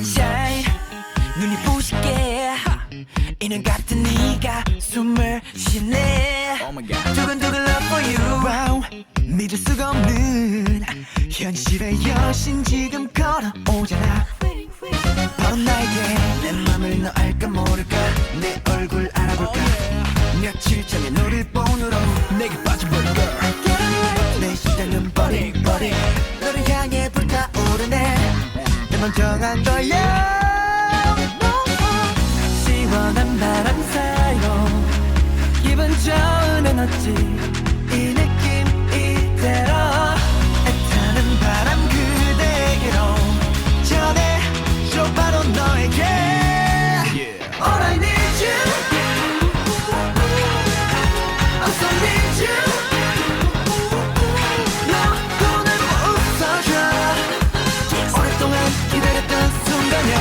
sunshine 눈이 부실게 이는 같은 네가 숨을 쉬네 두근두근 love for you wow, 믿을 수가 없는 현실의 여신 지금 걸어오잖아 바로 나에게 내 맘을 너 알까 모를까 내 얼굴 알아볼까 며칠 전에 너를 본으로 내게 빠져버릴까 내 시대는 버리 너를 향해 불타오르네 내 맘 정한 거야 시원한 바람 사이로 기분 좋은 에너지 이 느낌 이대로 애타는 바람 그대에게로 전해줘 바로 너에게 All I need you I so need you 너 오늘 웃어줘 오랫동안 기다렸던 순간이야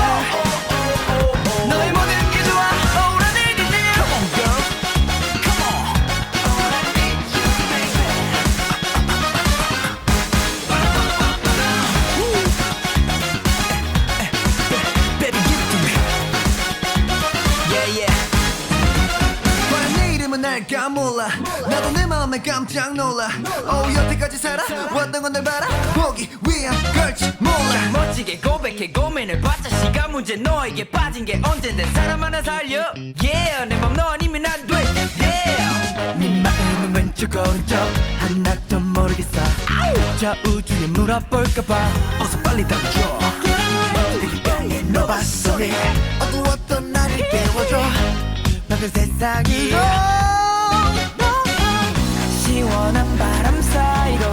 너의 모든 게 좋아 All I need is you Come on girl Come on All I need you baby Baby give it to me Yeah yeah 과연 내 이름은 알까 몰라 나도 내 마음에 깜짝 놀라 여태까지 살아왔던 건 널 바라보기 위한 걸지 몰라 멋지게 고백해 고민을 받자 시간 문제 너에게 빠진 게 언젠데 사람 하나 살려 Yeah 내 맘 너 아니면 안 돼 Yeah 네 마음은 왼쪽 오른쪽 하나도 모르겠어 저 우주에 물어볼까봐 어서 빨리 답줘 내게 너 봤소리 어두웠던 나를 깨워줘 너는 세상이로 시원한 바람 사이로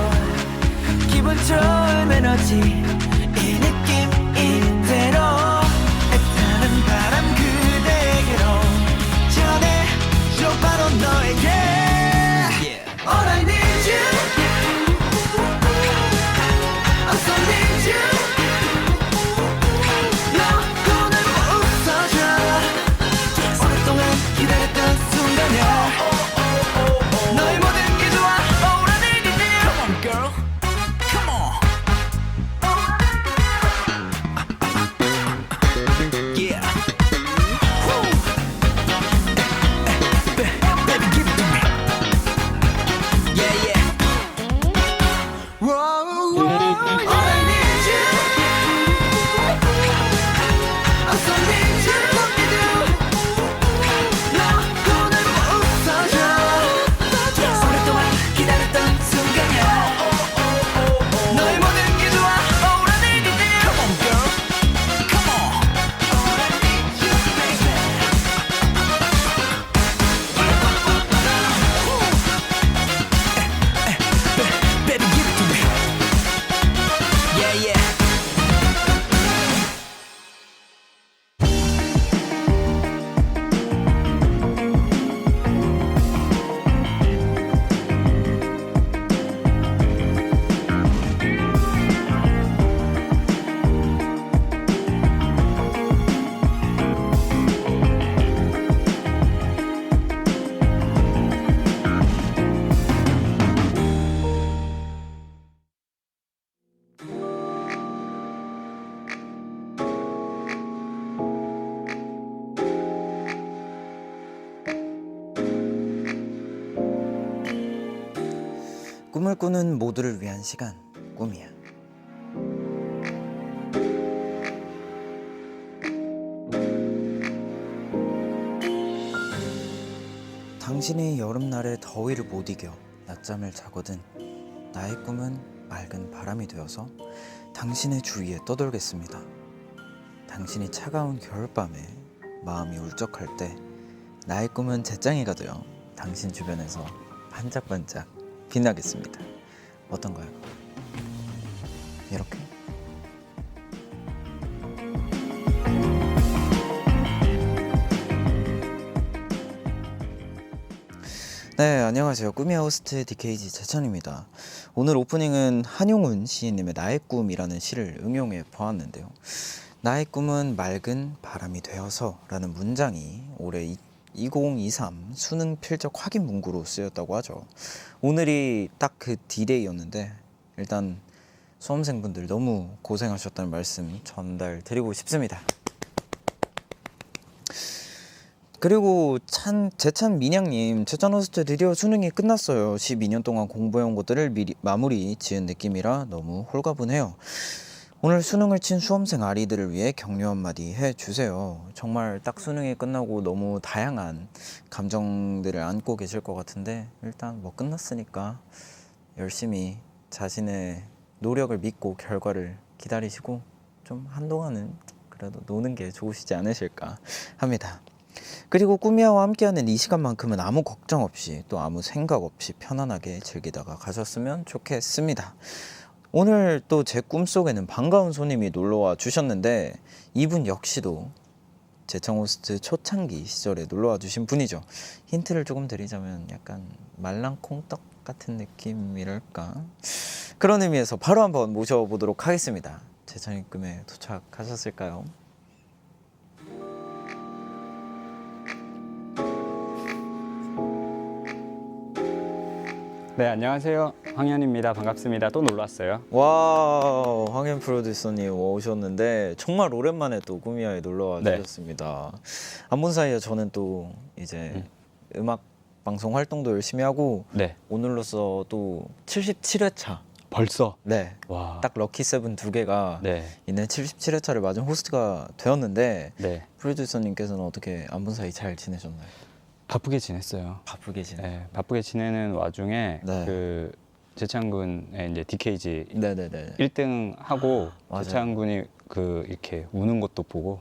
기분 좋은 에너지 이 느낌 이대로 애타는 바람 그대에게로 전해줘 바로 너에게 All I need you I so need you 너 오늘 웃어줘 오랫동안 기다렸던 순간이야 너의 모든 게 좋아 All I need is you Come on girl Come on Yeah Woo. Baby give it to me Yeah yeah Whoa, whoa. All I need you I so need you What you do 너 오늘 웃어줘 오랫동안 기다렸던 순간이야 너의 모든 게 좋아 All I need is you Come on girl Come on All I need you baby Baby give it to me Yeah yeah 꿈을 꾸는 모두를 위한 시간 꿈이야. 당신이 여름날의 더위를 못 이겨 낮잠을 자거든 나의 꿈은 맑은 바람이 되어서 당신의 주위에 떠돌겠습니다. 당신이 차가운 겨울밤에 마음이 울적할 때 나의 꿈은 잿장이가 되어 당신 주변에서 반짝반짝 빛나겠습니다. 어떤가요? 이렇게? 네, 안녕하세요. 꿈의 호스트 DKG 재천입니다. 오늘 오프닝은 한용운 시인님의 나의 꿈이라는 시를 응용해 보았는데요. 나의 꿈은 맑은 바람이 되어서 라는 문장이 올해 2023 수능 필적 확인 문구로 쓰였다고 하죠. 오늘이 딱 그 D-Day였는데 일단 수험생분들 너무 고생하셨다는 말씀 전달드리고 싶습니다. 그리고 제찬 민양님, 제찬 호스트 드디어 수능이 끝났어요. 12년 동안 공부해온 것들을 미리 마무리 지은 느낌이라 너무 홀가분해요. 오늘 수능을 친 수험생 아리들을 위해 격려 한마디 해주세요. 정말 딱 수능이 끝나고 너무 다양한 감정들을 안고 계실 것 같은데 일단 뭐 끝났으니까 열심히 자신의 노력을 믿고 결과를 기다리시고 좀 한동안은 그래도 노는 게 좋으시지 않으실까 합니다. 그리고 꾸미야와 함께하는 이 시간만큼은 아무 걱정 없이 또 아무 생각 없이 편안하게 즐기다가 가셨으면 좋겠습니다. 오늘 또 제 꿈속에는 반가운 손님이 놀러와 주셨는데 이분 역시도 제창 호스트 초창기 시절에 놀러와 주신 분이죠. 힌트를 조금 드리자면 약간 말랑콩떡 같은 느낌이랄까, 그런 의미에서 바로 한번 모셔보도록 하겠습니다. 제창이 꿈에 도착하셨을까요? 네, 안녕하세요. 황현입니다. 반갑습니다. 또 놀러 왔어요. 와, 황현 프로듀서님 오셨는데 정말 오랜만에 또 꾸미야에 놀러와 네. 주셨습니다. 안 본 사이에 저는 또 이제 음악 방송 활동도 열심히 하고 네, 오늘로써 또 77회차, 벌써. 네, 와. 딱 럭키 세븐 두 개가 네, 있는 77회차를 맞은 호스트가 되었는데 네. 프로듀서님께서는 어떻게 안 본 사이 잘 지내셨나요? 바쁘게 지냈어요. 바쁘게 지내. 네, 바쁘게 지내는 와중에 네. 그 제창군의 이제 DKG 네네네. 1등 하고 맞아요. 제창군이 그 이렇게 우는 것도 보고.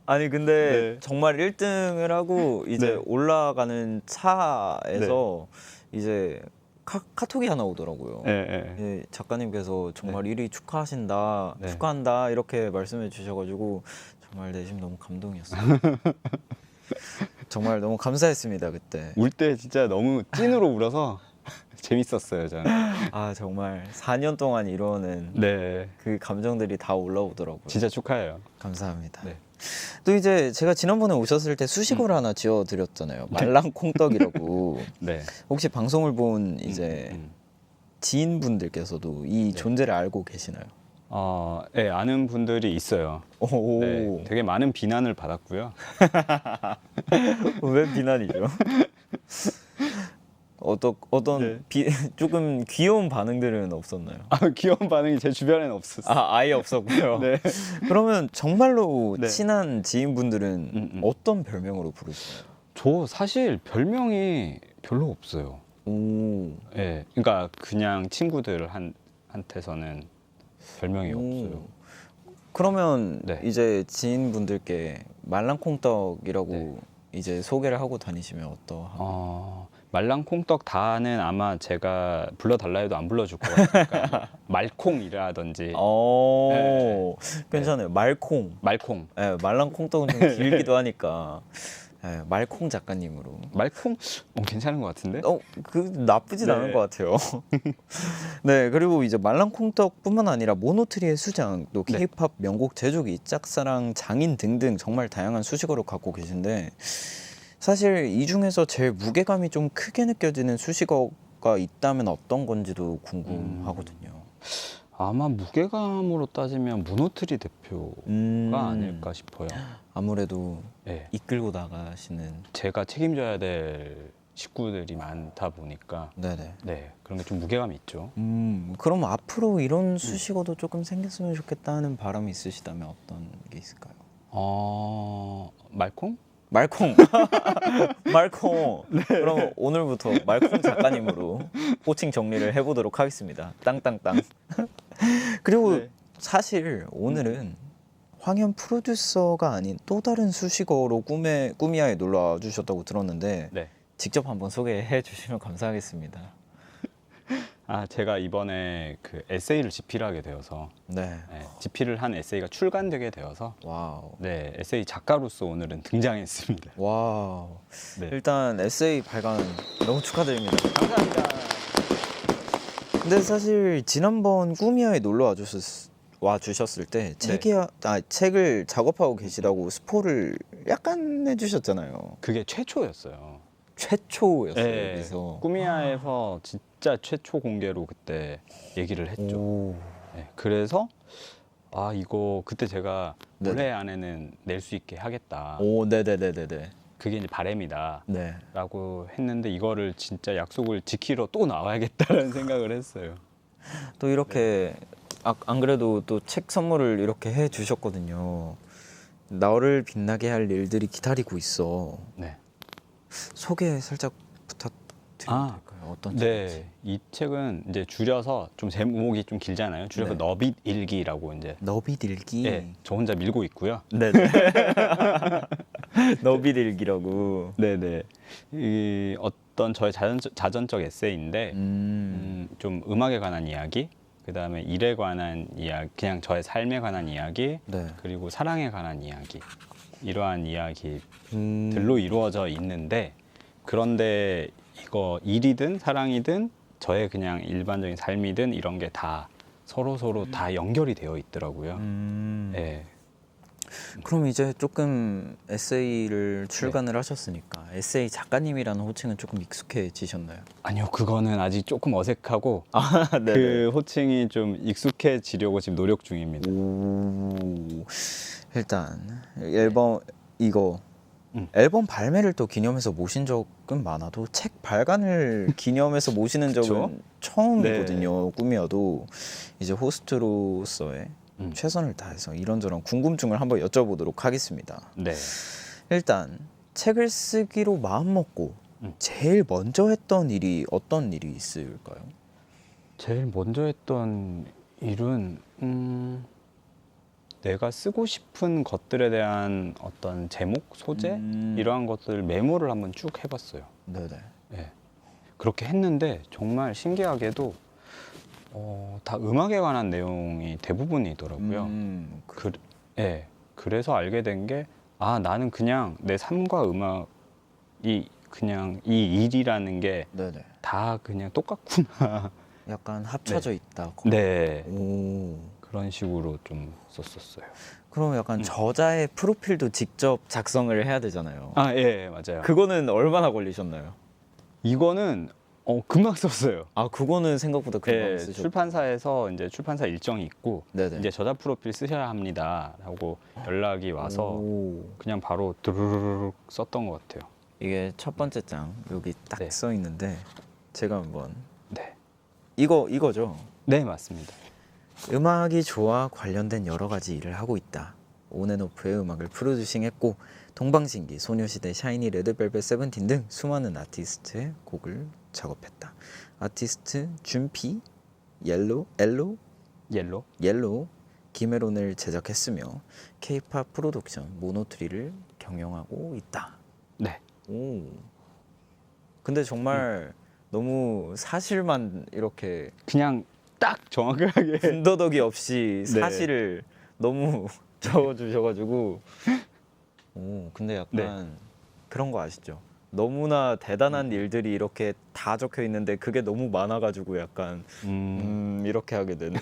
아니 근데 네. 정말 1등을 하고 이제 네. 올라가는 차에서 이제 카톡이 하나 오더라고요. 네, 네. 예, 작가님께서 정말 1위 축하하신다, 네. 축하한다 이렇게 말씀해 주셔가지고 정말 내심 너무 감동이었어요. 정말 너무 감사했습니다 그때. 울 때 진짜 너무 찐으로 울어서 재밌었어요, 저는. 아 정말 4년 동안 이루어낸 네, 그 감정들이 다 올라오더라고요. 진짜 축하해요. 감사합니다. 네. 또 이제 제가 지난번에 오셨을 때 수식어를 하나 지어드렸잖아요. 말랑콩떡이라고. 네. 혹시 방송을 본 이제 음. 지인분들께서도 이 네. 존재를 알고 계시나요? 네, 아는 분들이 있어요. 오, 네, 되게 많은 비난을 받았고요. 왜 비난이죠? 어떤 네. 조금 귀여운 반응들은 없었나요? 귀여운 반응이 제 주변에는 없었어요. 아예 없었고요. 네. 그러면 정말로 네. 친한 지인분들은 음. 어떤 별명으로 부르시나요? 저 사실 별명이 별로 없어요. 오, 예, 그러니까 그냥 친구들 한테서는 별명이 없어요. 그러면 네. 이제 지인분들께 말랑콩떡이라고 네. 이제 소개를 하고 다니시면 어떠한? 말랑콩떡 다는 아마 제가 불러달라 해도 안 불러줄 것 같으니까 말콩이라든지 괜찮아요. 말콩. 말콩. 예, 말랑콩떡은 좀 길기도 하니까 예, 말콩 작가님으로. 말콩 괜찮은 것 같은데? 그 나쁘진 네. 않은 것 같아요. 네, 그리고 이제 말랑콩떡뿐만 아니라 모노트리의 수장, 또 네. K-팝 명곡 제조기, 짝사랑, 장인 등등 정말 다양한 수식어를 갖고 계신데 사실 이 중에서 제일 무게감이 좀 크게 느껴지는 수식어가 있다면 어떤 건지도 궁금하거든요. 아마 무게감으로 따지면 모노트리 대표가 아닐까 싶어요. 아무래도 예. 이끌고 나가시는. 제가 책임져야 될 식구들이 많다 보니까 네네. 네, 그런 게 좀 무게감이 있죠. 그럼 앞으로 이런 수식어도 조금 생겼으면 좋겠다 하는 바람이 있으시다면 어떤 게 있을까요? 말콩? 말콩. 말콩. 그럼 오늘부터 말콩 작가님으로 호칭 정리를 해보도록 하겠습니다. 땅땅땅. 그리고 네. 사실 오늘은 황현 프로듀서가 아닌 또 다른 수식어로 꾸미야에 놀러 주셨다고 들었는데 네. 직접 한번 소개해 주시면 감사하겠습니다. 제가 이번에 그 에세이를 집필하게 되어서 네. 집필을 한 에세이가 출간되게 되어서 와우. 네, 에세이 작가로서 오늘은 등장했습니다. 와우. 네. 일단 에세이 발간 너무 축하드립니다. 감사합니다. 근데 사실 지난번 꾸미야에 놀러 와 주셨을 때 네. 책을 작업하고 계시다고 스포를 약간 해주셨잖아요. 그게 최초였어요. 최초였어요. 네, 그래서 꾸미야에서 진짜 진짜 최초 공개로 그때 얘기를 했죠. 오. 네, 그래서 이거 그때 제가 네네. 올해 안에는 낼 수 있게 하겠다. 오, 네네네네네. 그게 이제 바람이다. 네. 라고 했는데 이거를 진짜 약속을 지키러 또 나와야겠다는 생각을 했어요. 또 이렇게 안 그래도 또 책 선물을 이렇게 해 주셨거든요. 너를 빛나게 할 일들이 기다리고 있어. 네. 소개 살짝 부탁드려도 아, 될까요? 어떤 책인지. 네. 이 책은 이제 줄여서 좀 제목이 좀 길잖아요. 줄여서 네. 너빗 일기라고 이제 너비들기. 네, 저 혼자 밀고 있고요. 네네. 너비들기라고. 네네. 이 어떤 저의 자전적 에세이인데 좀 음악에 관한 이야기, 그 다음에 일에 관한 이야기, 그냥 저의 삶에 관한 이야기, 네. 그리고 사랑에 관한 이야기, 이러한 이야기들로 음. 이루어져 있는데, 그런데 이거 일이든 사랑이든 저의 그냥 일반적인 삶이든 이런 게 다 서로 다 연결이 되어 있더라고요. 네. 그럼 이제 조금 에세이를 출간을 하셨으니까 에세이 작가님이라는 호칭은 조금 익숙해지셨나요? 아니요, 그거는 아직 조금 어색하고 네네. 그 호칭이 좀 익숙해지려고 지금 노력 중입니다. 오. 일단 앨범 이거 음. 앨범 발매를 또 기념해서 모신 적은 많아도 책 발간을 기념해서 모시는 적은 처음이거든요. 꿈이어도 이제 호스트로서의 최선을 다해서 이런저런 궁금증을 한번 여쭤보도록 하겠습니다. 네. 일단 책을 쓰기로 마음먹고 제일 먼저 했던 일이 어떤 일이 있을까요? 제일 먼저 했던 일은 내가 쓰고 싶은 것들에 대한 어떤 제목, 소재 이러한 것들 메모를 한번 쭉 해봤어요. 네네. 네. 그렇게 했는데 정말 신기하게도 다 음악에 관한 내용이 대부분이더라고요. 예. 그래서 알게 된 게 나는 그냥 내 삶과 음악이 그냥 이 일이라는 게 네네. 다 그냥 똑같구나. 약간 합쳐져 있다. 네. 오. 그런 식으로 좀 썼었어요. 그럼 약간 저자의 프로필도 직접 작성을 해야 되잖아요. 예, 맞아요. 그거는 얼마나 걸리셨나요? 이거는 금방 썼어요. 그거는 생각보다 금방 네, 쓰셨고. 출판사에서 이제 출판사 일정이 있고 네네. 이제 저자 프로필 쓰셔야 합니다라고 연락이 와서 오. 그냥 바로 드르륵 썼던 것 같아요. 이게 첫 번째 장 여기 딱 네. 써 있는데 제가 한번 네, 이거죠. 네 맞습니다. 음악이 좋아 관련된 여러 가지 일을 하고 있다. 온앤오프의 음악을 프로듀싱했고 동방신기, 소녀시대, 샤이니, 레드벨벳, 세븐틴 등 수많은 아티스트의 곡을 작업했다. 아티스트 준피, 옐로우, 김혜론을 제작했으며 K-팝 프로덕션 모노트리를 경영하고 있다. 네, 오. 근데 정말 너무 사실만 이렇게 그냥 딱 정확하게 군더더기 없이 네. 사실을 너무 적어주셔가지고 근데 약간 그런 거 아시죠? 너무나 대단한 일들이 이렇게 다 적혀 있는데 그게 너무 많아가지고 약간 이렇게 하게 되는.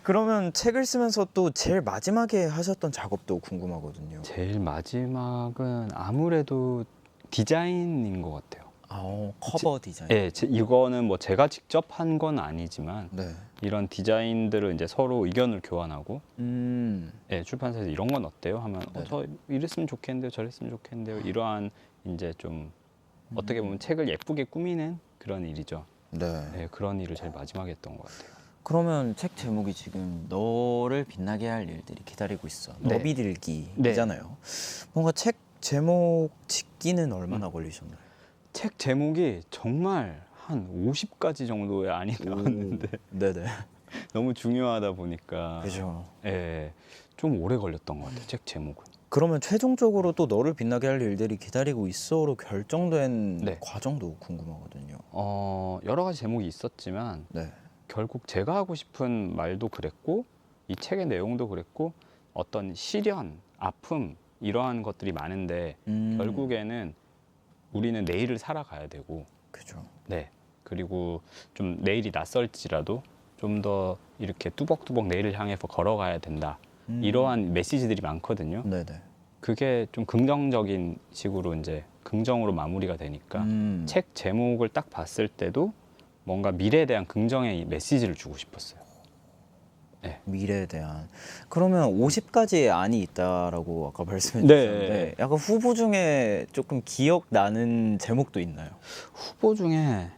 그러면 책을 쓰면서 또 제일 마지막에 하셨던 작업도 궁금하거든요. 제일 마지막은 아무래도 디자인인 것 같아요. 커버 디자인. 네, 이거는 뭐 제가 직접 한 건 아니지만 네. 이런 디자인들을 이제 서로 의견을 교환하고 네, 출판사에서 이런 건 어때요? 하면 네. 저 이랬으면 좋겠는데요, 저랬으면 좋겠는데요. 이러한 이제 좀 어떻게 보면 책을 예쁘게 꾸미는 그런 일이죠. 네. 네, 그런 일을 제일 마지막에 했던 것 같아요. 그러면 책 제목이 지금 너를 빛나게 할 일들이 기다리고 있어. 네. 너비들기잖아요. 뭔가 책 제목 짓기는 얼마나 걸리셨나요? 책 제목이 정말 한 50가지 정도의 안이 나왔는데 네네. 너무 중요하다 보니까 그죠. 예, 좀 오래 걸렸던 것 같아요. 책 제목은. 그러면 최종적으로 또 너를 빛나게 할 일들이 기다리고 있어로 결정된 네. 과정도 궁금하거든요. 여러 가지 제목이 있었지만 네. 결국 제가 하고 싶은 말도 그랬고 이 책의 내용도 그랬고 어떤 시련, 아픔 이러한 것들이 많은데 결국에는 우리는 내일을 살아가야 되고 그죠. 네. 그리고 좀 내일이 낯설지라도 좀 더 이렇게 뚜벅뚜벅 내일을 향해서 걸어가야 된다. 이러한 메시지들이 많거든요. 네네. 그게 좀 긍정적인 식으로 이제 긍정으로 마무리가 되니까 책 제목을 딱 봤을 때도 뭔가 미래에 대한 긍정의 메시지를 주고 싶었어요. 미래에 대한. 그러면 50가지의 안이 있다라고 아까 말씀해 네. 주셨는데 약간 후보 중에 조금 기억나는 제목도 있나요? 후보 중에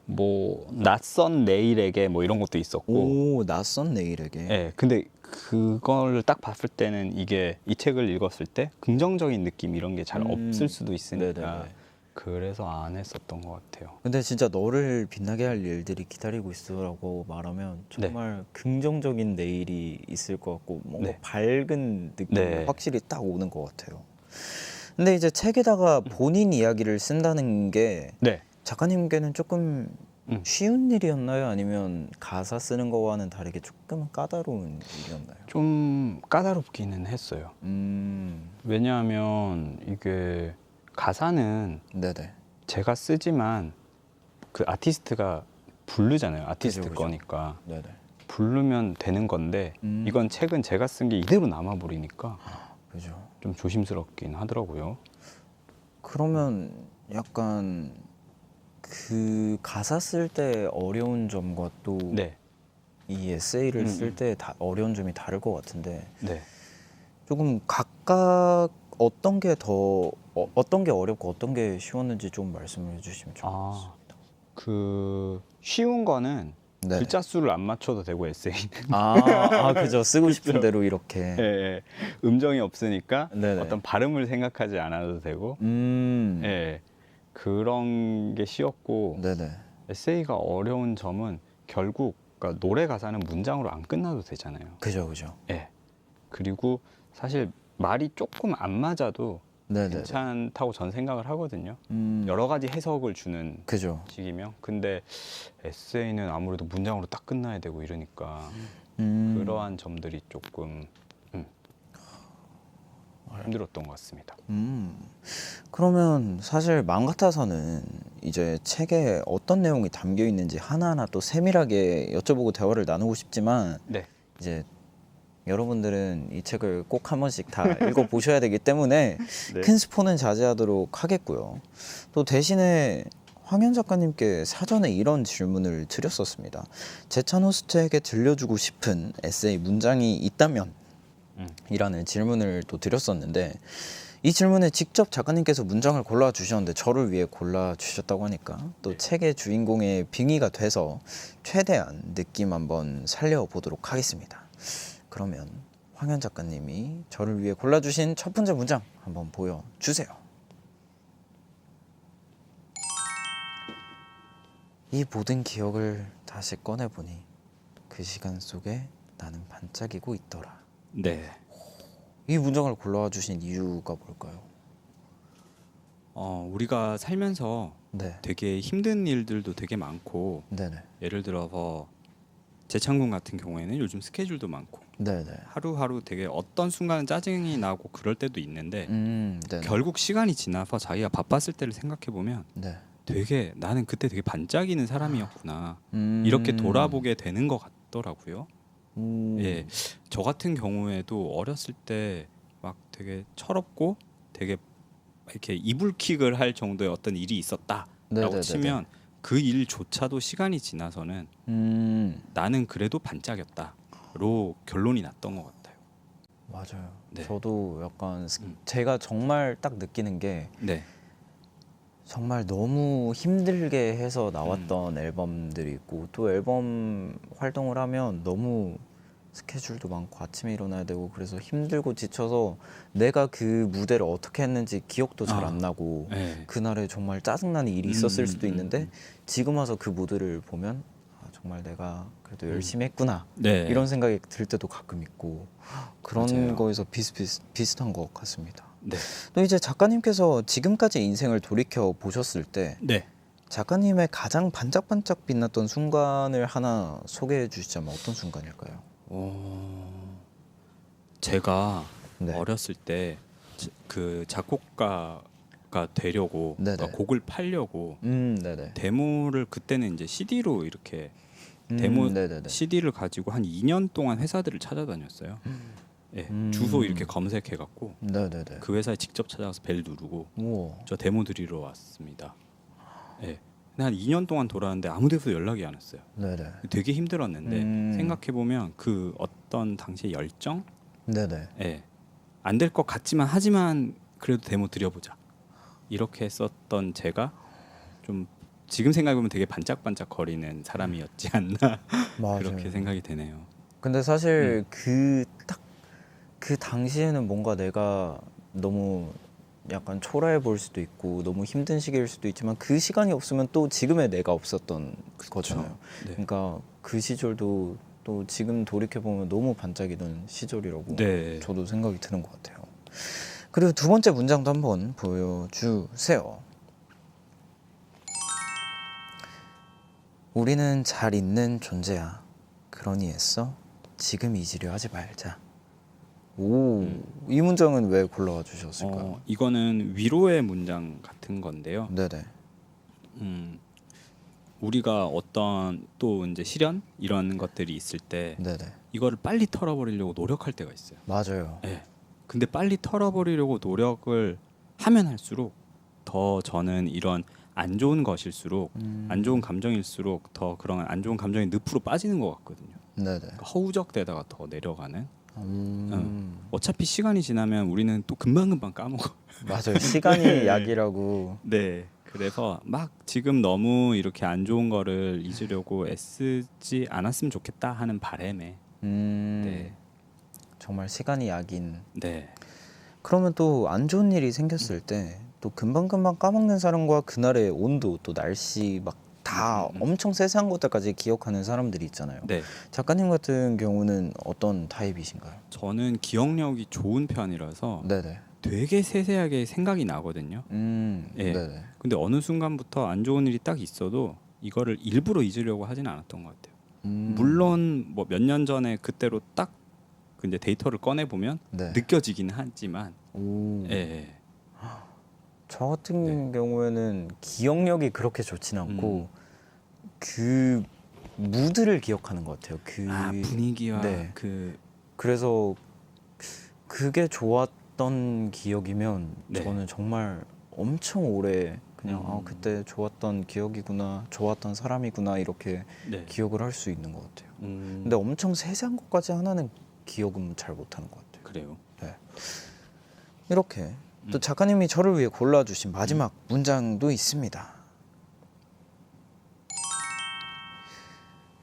뭐 낯선 내일에게 뭐 이런 것도 있었고. 오, 낯선 내일에게. 네, 근데 그걸 딱 봤을 때는 이게 이 책을 읽었을 때 긍정적인 느낌 이런 게 잘 없을 수도 있으니까 네네네. 그래서 안 했었던 것 같아요. 근데 진짜 너를 빛나게 할 일들이 기다리고 있어라고 말하면 정말 긍정적인 내일이 있을 것 같고 뭔가 네. 밝은 느낌이 네. 확실히 딱 오는 것 같아요. 근데 이제 책에다가 본인 이야기를 쓴다는 게 네. 작가님께는 조금 음. 쉬운 일이었나요? 아니면 가사 쓰는 거와는 다르게 조금 까다로운 일이었나요? 좀 까다롭기는 했어요. 왜냐하면 이게 가사는 네네. 제가 쓰지만 그 아티스트가 부르잖아요. 아티스트 그죠, 그죠. 거니까 네네. 부르면 되는 건데 이건 책은 제가 쓴 게 이대로 남아버리니까 그죠. 좀 조심스럽긴 하더라고요. 그러면 약간 그 가사 쓸 때 어려운 점과 또 이 네, 에세이를 쓸 때 어려운 점이 다를 것 같은데 네. 조금 각각 어떤 게 더 어떤 게 어렵고 어떤 게 쉬웠는지 좀 말씀을 해주시면 좋겠습니다. 그 쉬운 거는 네네. 글자 수를 안 맞춰도 되고 에세이는 그죠. 쓰고 싶은 대로 이렇게. 예, 예. 음정이 없으니까 네네. 어떤 발음을 생각하지 않아도 되고 예, 그런 게 쉬웠고 네네. 에세이가 어려운 점은 결국 그러니까 노래 가사는 문장으로 안 끝나도 되잖아요. 그죠, 그죠. 예. 그리고 사실 말이 조금 안 맞아도 네네. 괜찮다고 전 생각을 하거든요. 음, 여러 가지 해석을 주는 그죠. 식이면. 근데 에세이는 아무래도 문장으로 딱 끝나야 되고 이러니까 그러한 점들이 조금 힘들었던 것 같습니다. 그러면 사실 마음 같아서는 이제 책에 어떤 내용이 담겨 있는지 하나하나 또 세밀하게 여쭤보고 대화를 나누고 싶지만 네. 이제 여러분들은 이 책을 꼭 한 번씩 다 읽어 보셔야 되기 때문에 네. 큰 스포는 자제하도록 하겠고요. 또 대신에 황현 작가님께 사전에 이런 질문을 드렸었습니다. 제찬 호스트에게 들려주고 싶은 에세이 문장이 있다면? 이라는 질문을 또 드렸었는데 이 질문에 직접 작가님께서 문장을 골라 주셨는데 저를 위해 골라 주셨다고 하니까 또 책의 주인공의 빙의가 돼서 최대한 느낌 한번 살려보도록 하겠습니다. 그러면 황현 작가님이 저를 위해 골라주신 첫 번째 문장 한번 보여주세요. 이 모든 기억을 다시 꺼내보니 그 시간 속에 나는 반짝이고 있더라. 네. 이 문장을 골라주신 이유가 뭘까요? 우리가 살면서 네, 되게 힘든 일들도 되게 많고 네네, 예를 들어서 재창군 같은 경우에는 요즘 스케줄도 많고 네네, 하루하루 되게 어떤 순간은 짜증이 나고 그럴 때도 있는데 네네, 결국 시간이 지나서 자기가 바빴을 때를 생각해 보면 네, 되게 나는 그때 되게 반짝이는 사람이었구나 음. 이렇게 돌아보게 되는 것 같더라고요. 음. 예, 저 같은 경우에도 어렸을 때 막 되게 철없고 되게 이렇게 이불킥을 할 정도의 어떤 일이 있었다라고 네네네네. 치면 그 일조차도 시간이 지나서는 나는 그래도 반짝였다로 결론이 났던 것 같아요. 맞아요. 네. 저도 약간 제가 정말 딱 느끼는 게 네, 정말 너무 힘들게 해서 나왔던 앨범들이 있고 또 앨범 활동을 하면 너무 스케줄도 많고 아침에 일어나야 되고 그래서 힘들고 지쳐서 내가 그 무대를 어떻게 했는지 기억도 잘 안 나고 네. 그날에 정말 짜증나는 일이 있었을 수도 있는데 지금 와서 그 무대를 보면 정말 내가 그래도 열심히 했구나 네. 이런 생각이 들 때도 가끔 있고 그런 맞아요. 거에서 비슷한 것 같습니다. 네, 또 이제 작가님께서 지금까지 인생을 돌이켜 보셨을 때 네. 작가님의 가장 반짝반짝 빛났던 순간을 하나 소개해 주시자면 어떤 순간일까요? 제가 네. 어렸을 때 그 작곡가가 되려고 네네. 그러니까 곡을 팔려고 네네. 데모를 그때는 이제 CD로 이렇게 데모 네네네. CD를 가지고 한 2년 동안 회사들을 찾아다녔어요. 예, 주소 이렇게 검색해 갖고 네네네. 그 회사에 직접 찾아가서 벨 누르고 우와. 저 데모 드리러 왔습니다. 예. 근데 한 2년 동안 돌았는데 아무 데서 연락이 안 왔어요. 네네. 되게 힘들었는데 생각해 보면 그 어떤 당시의 열정, 네네. 예, 안 될 것 같지만 하지만 그래도 데모 드려보자 이렇게 했었던 제가 좀 지금 생각해 보면 되게 반짝반짝 거리는 사람이었지 않나 맞아요. 그렇게 생각이 되네요. 근데 사실 그 딱 그 당시에는 뭔가 내가 너무 약간 초라해 보일 수도 있고 너무 힘든 시기일 수도 있지만 그 시간이 없으면 또 지금의 내가 없었던 거잖아요. 네. 그러니까 그 시절도 또 지금 돌이켜 보면 너무 반짝이던 시절이라고 네. 저도 생각이 드는 것 같아요. 그리고 두 번째 문장도 한번 보여주세요. 우리는 잘 있는 존재야. 그러니 애써 지금 잊으려 하지 말자. 오, 이 문장은 왜 골라와 주셨을까요? 이거는 위로의 문장 같은 건데요. 네네. 우리가 어떤 또 이제 시련 이런 것들이 있을 때 네네. 이거를 빨리 털어버리려고 노력할 때가 있어요. 맞아요. 네. 근데 빨리 털어버리려고 노력을 하면 할수록 더 저는 이런 안 좋은 것일수록 안 좋은 감정일수록 더 그런 안 좋은 감정의 늪으로 빠지는 것 같거든요. 네네. 그러니까 허우적대다가 더 내려가는. 어차피 시간이 지나면 우리는 또 금방금방 까먹어. 맞아요. 시간이 약이라고. 네. 그래서 막 지금 너무 이렇게 안 좋은 거를 잊으려고 애쓰지 않았으면 좋겠다 하는 바람에. 네. 정말 시간이 약인. 네. 그러면 또 안 좋은 일이 생겼을 때 또 금방금방 까먹는 사람과 그날의 온도 또 날씨 막 다 엄청 세세한 것들까지 기억하는 사람들이 있잖아요. 네. 작가님 같은 경우는 어떤 타입이신가요? 저는 기억력이 좋은 편이라서 네네. 되게 세세하게 생각이 나거든요. 예. 네네. 근데 어느 순간부터 안 좋은 일이 딱 있어도 이거를 일부러 잊으려고 하진 않았던 것 같아요. 물론 뭐 몇 년 전에 그때로 딱 근데 데이터를 꺼내 보면 네. 느껴지긴 하지만, 오. 예. 저 같은 경우에는 기억력이 그렇게 좋진 않고 그 무드를 기억하는 것 같아요. 그 분위기와 네. 그 그래서 그게 좋았던 기억이면 네. 저는 정말 엄청 오래 그냥 아 그때 좋았던 기억이구나, 좋았던 사람이구나 이렇게 네. 기억을 할 수 있는 것 같아요. 근데 근데 엄청 세세한 것까지 하나는 기억은 잘 못하는 것 같아요. 그래요. 이렇게 또 작가님이 저를 위해 골라주신 마지막 문장도 있습니다.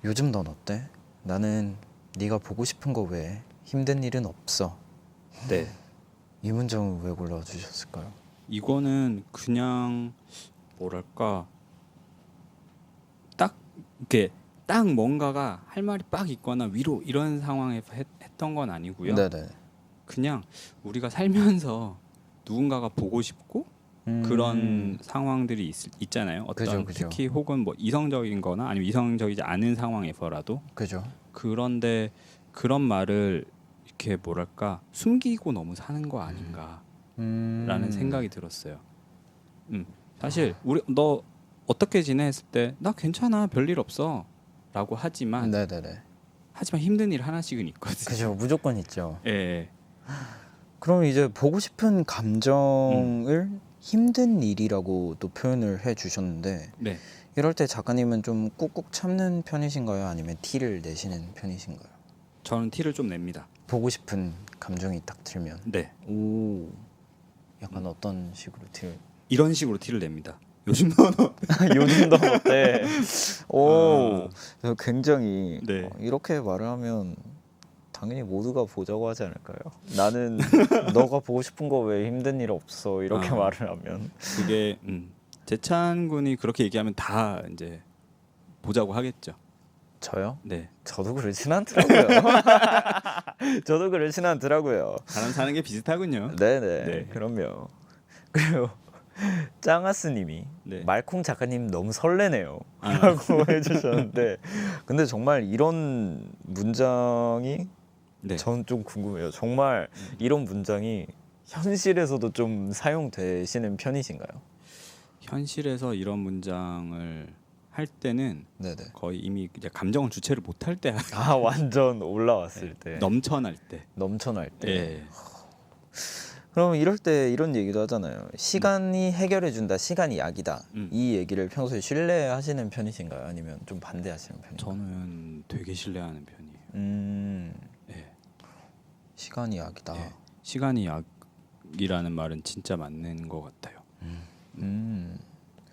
요즘 넌 어때? 나는 네가 보고 싶은 거 외에 힘든 일은 없어. 네. 이 문장을 왜 골라주셨을까요? 이거는 그냥 뭐랄까 딱 이렇게 딱 뭔가가 할 말이 빡 있거나 위로 이런 상황에서 했던 건 아니고요. 네네. 그냥 우리가 살면서 누군가가 보고 싶고 그런 상황들이 있잖아요. 어떤 그죠, 그죠. 특히 혹은 뭐 이성적인 거나 아니면 이성적이지 않은 상황에서라도 그죠. 그런데 그런 말을 이렇게 뭐랄까 숨기고 너무 사는 거 아닌가라는 생각이 들었어요. 사실 우리 너 어떻게 지내 했을 때 나 괜찮아 별일 없어라고 하지만 네네네. 하지만 힘든 일 하나씩은 있거든요. 그죠. 무조건 있죠. 예. 그럼 이제 보고 싶은 감정을 힘든 일이라고 또 표현을 해주셨는데 네. 이럴 때 작가님은 좀 꾹꾹 참는 편이신가요? 아니면 티를 내시는 편이신가요? 저는 티를 좀 냅니다. 보고 싶은 감정이 딱 들면 네. 오 약간 어떤 식으로 티를 이런 식으로 티를 냅니다. 요즘 너 요즘 너 어때? 오 굉장히 네. 이렇게 말을 하면 당연히 모두가 보자고 하지 않을까요? 나는 너가 보고 싶은 거 왜 힘든 일 없어 이렇게 말을 하면 그게 재찬 군이 그렇게 얘기하면 다 이제 보자고 하겠죠. 저요? 네. 저도 그렇진 않더라고요. 저도 그렇진 않더라고요. 사람 사는 게 비슷하군요. 네네. 네. 그럼요. 그리고 짱아스님이 네. 말콩 작가님 너무 설레네요. 아. 라고 해주셨는데 근데 정말 이런 문장이 네. 저는 좀 궁금해요. 정말 이런 문장이 현실에서도 좀 사용되시는 편이신가요? 현실에서 이런 문장을 할 때는 네네. 거의 이미 이제 감정을 주체를 못할 때, 아 완전 올라왔을 때 넘쳐날 때. 넘쳐날 때. 예. 그러면 이럴 때 이런 얘기도 하잖아요. 시간이 해결해 준다. 시간이 약이다. 이 얘기를 평소에 신뢰하시는 편이신가요? 아니면 좀 반대하시는 편인가요? 저는 되게 신뢰하는 편이에요. 네. 시간이 약이다. 네. 시간이 약이라는 말은 진짜 맞는 것 같아요.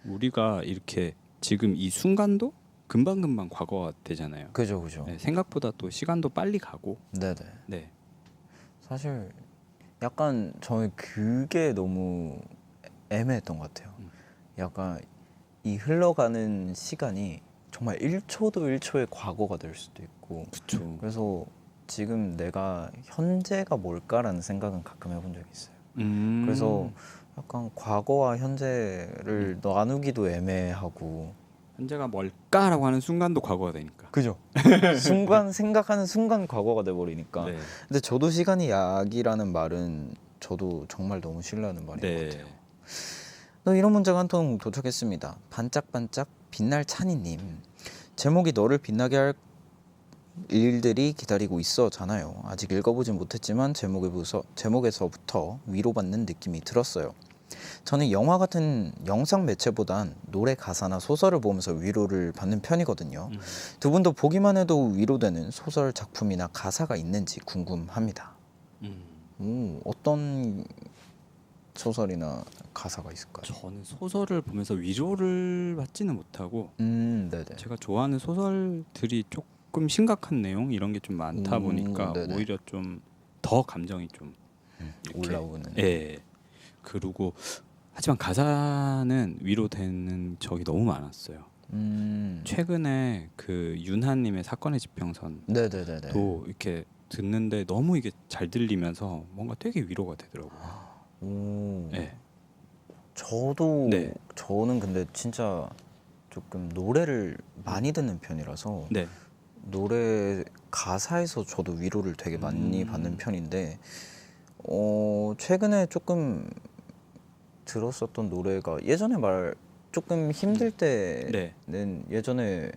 우리가 이렇게 지금 이 순간도 금방금방 과거가 되잖아요. 그죠, 그죠. 네, 생각보다 또 시간도 빨리 가고. 네네. 네. 사실 약간 저는 그게 너무 애매했던 것 같아요. 약간 이 흘러가는 시간이 정말 1초도 1초의 과거가 될 수도 있고. 그렇죠. 그래서 지금 내가 현재가 뭘까라는 생각은 가끔 해본 적이 있어요. 그래서 약간 과거와 현재를 나누기도 애매하고. 현재가 뭘까라고 하는 순간도 과거가 되니까. 그죠. 순간 생각하는 순간 과거가 돼버리니까. 네. 근데 저도 시간이 약이라는 말은 저도 정말 너무 신뢰하는 말인 것 같아요. 또 이런 문자가 한 통 도착했습니다. 반짝반짝 빛날 찬이님. 제목이 너를 빛나게 할 일들이 기다리고 있어잖아요. 아직 읽어보진 못했지만 제목에서부터 위로받는 느낌이 들었어요. 저는 영화 같은 영상 매체보단 노래 가사나 소설을 보면서 위로를 받는 편이거든요. 두 분도 보기만 해도 위로되는 소설 작품이나 가사가 있는지 궁금합니다. 어떤 소설이나 가사가 있을까요? 저는 소설을 보면서 위로를 받지는 못하고 네네. 제가 좋아하는 소설들이 조금 심각한 내용 이런 게 좀 많다 보니까 네네. 오히려 좀 더 감정이 좀 이렇게, 올라오는. 예. 그리고 하지만 가사는 위로되는 적이 너무 많았어요. 최근에 그 윤하님의 사건의 지평선도 네네네네. 이렇게 듣는데 너무 이게 잘 들리면서 뭔가 되게 위로가 되더라고요. 오. 네. 저도 네. 저는 근데 진짜 조금 노래를 많이 듣는 편이라서 네. 노래 가사에서 저도 위로를 되게 많이 받는 편인데 최근에 조금 들었었던 노래가 예전에 조금 힘들 때는 예전에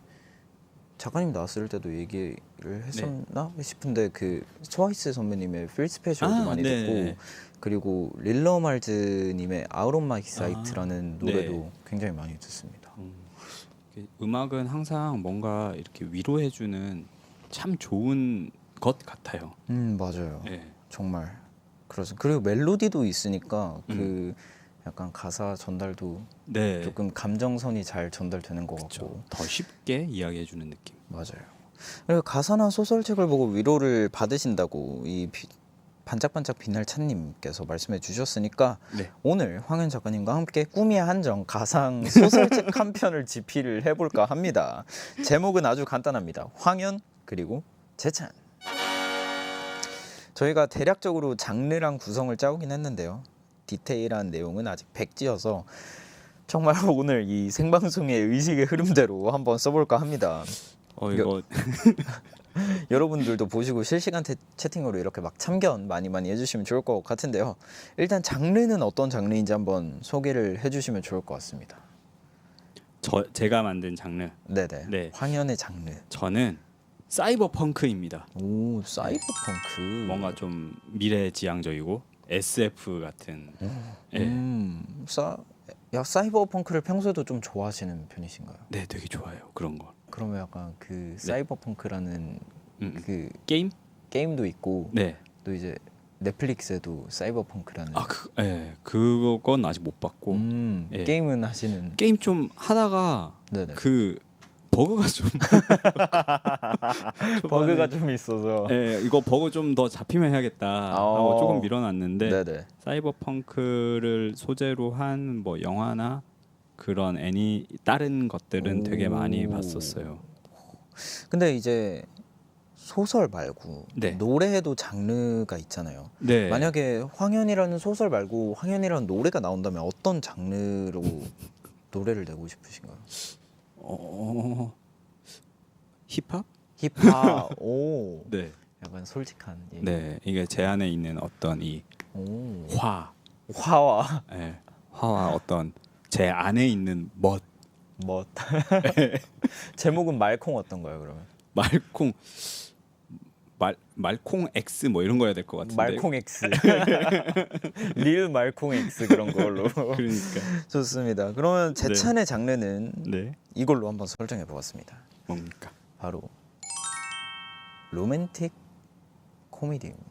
작가님 나왔을 때도 얘기를 했었나 싶은데 그 트와이스 선배님의 Feel Special도 많이 듣고 그리고 릴러 말즈님의 Out of My Sight라는 노래도 굉장히 많이 듣습니다. 음악은 항상 뭔가 이렇게 위로해주는 참 좋은 것 같아요. 맞아요. 네. 정말 그래서 그리고 멜로디도 있으니까 그 약간 가사 전달도 네. 조금 감정선이 잘 전달되는 것 그쵸. 같고 더 쉽게 이야기해주는 느낌. 맞아요. 그리고 가사나 소설책을 보고 위로를 받으신다고 이 반짝반짝 빛날 찬님께서 말씀해 주셨으니까 네. 오늘 황현 작가님과 함께 꿈의 한정 가상 소설책 한 편을 집필을 해볼까 합니다. 제목은 아주 간단합니다. 황현 그리고 재찬. 저희가 대략적으로 장르랑 구성을 짜오긴 했는데요. 디테일한 내용은 아직 백지여서 정말 오늘 이 생방송의 의식의 흐름대로 한번 써볼까 합니다. 이거 여러분들도 보시고 실시간 채팅으로 이렇게 막 참견 많이 해주시면 좋을 것 같은데요. 일단 장르는 어떤 장르인지 한번 소개를 해주시면 좋을 것 같습니다. 제가 만든 장르. 네네. 네. 황현의 장르. 저는 사이버 펑크입니다. 오, 사이버펑크. 뭔가 좀 미래지향적이고 SF 같은. 사이버펑크를 평소에도 좀 좋아하시는 편이신가요? 네, 되게 좋아요. 그런 거. 그러면 약간 그 사이버펑크라는 그 게임? 게임도 있고 네. 또 이제 넷플릭스에도 사이버펑크라는 그건 아직 못 봤고. 예. 게임은 하시는. 게임 좀 하다가 네네. 그 버그가 좀 버그가 좀 있어서. 네, 이거 버그 좀 더 잡히면 해야겠다 하고 조금 밀어놨는데 네네. 사이버펑크를 소재로 한 뭐 영화나 그런 다른 것들은 되게 많이 봤었어요. 근데 이제 소설 말고 네. 노래에도 장르가 있잖아요. 네. 만약에 황현이라는 소설 말고 황현이라는 노래가 나온다면 어떤 장르로 노래를 내고 싶으신가요? 힙합? 힙합. 오. 네. 약간 솔직한 얘기. 네, 이게 제 안에 있는 어떤 이 오. 화와 네. 어떤 제 안에 있는 멋. 제목은 말콩 어떤가요, 그러면? 말콩 말콩 X 뭐 이런 거 해야 될 것 같은데. 말콩 X, 릴 말콩 X 그런 걸로. 그러니까. 좋습니다. 그러면 제 네. 찬의 장르는 네. 이걸로 한번 설정해 보겠습니다. 뭡니까? 바로 로맨틱 코미디입니다.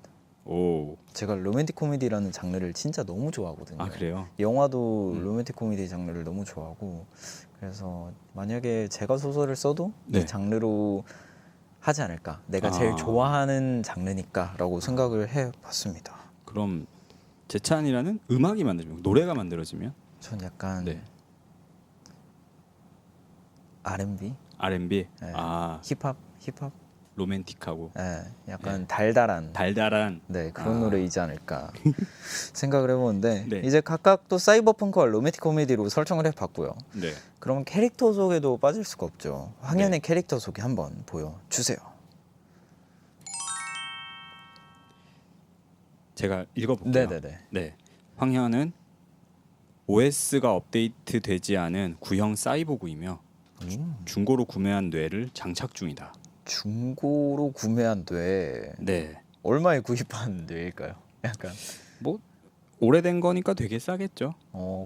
오. 제가 로맨틱 코미디라는 장르를 진짜 너무 좋아하거든요. 아 그래요? 영화도 로맨틱 코미디 장르를 너무 좋아하고, 그래서 만약에 제가 소설을 써도 네. 이 장르로 하지 않을까, 내가 제일 좋아하는 장르니까라고 생각을 해봤습니다. 그럼 제찬이라는 음악이 만들어지면 노래가 만들어지면 전 약간 네. R&B, R&B. 네. 아 힙합, 로맨틱하고 약간 달달한 달달한. 네 그런 노래이지 않을까 생각을 해보는데, 네. 이제 각각 또 사이버펑크와 로맨틱 코미디로 설정을 해봤고요. 네. 그럼 캐릭터 소개도 빠질 수가 없죠. 황현의 캐릭터 소개 한번 보여주세요. 제가 읽어볼게요. 네네네. 네. 황현은 OS가 업데이트되지 않은 구형 사이보그이며 중고로 구매한 뇌를 장착 중이다. 중고로 구매한 뇌 네. 얼마에 구입한 뇌일까요? 약간 뭐 오래된 거니까 되게 싸겠죠.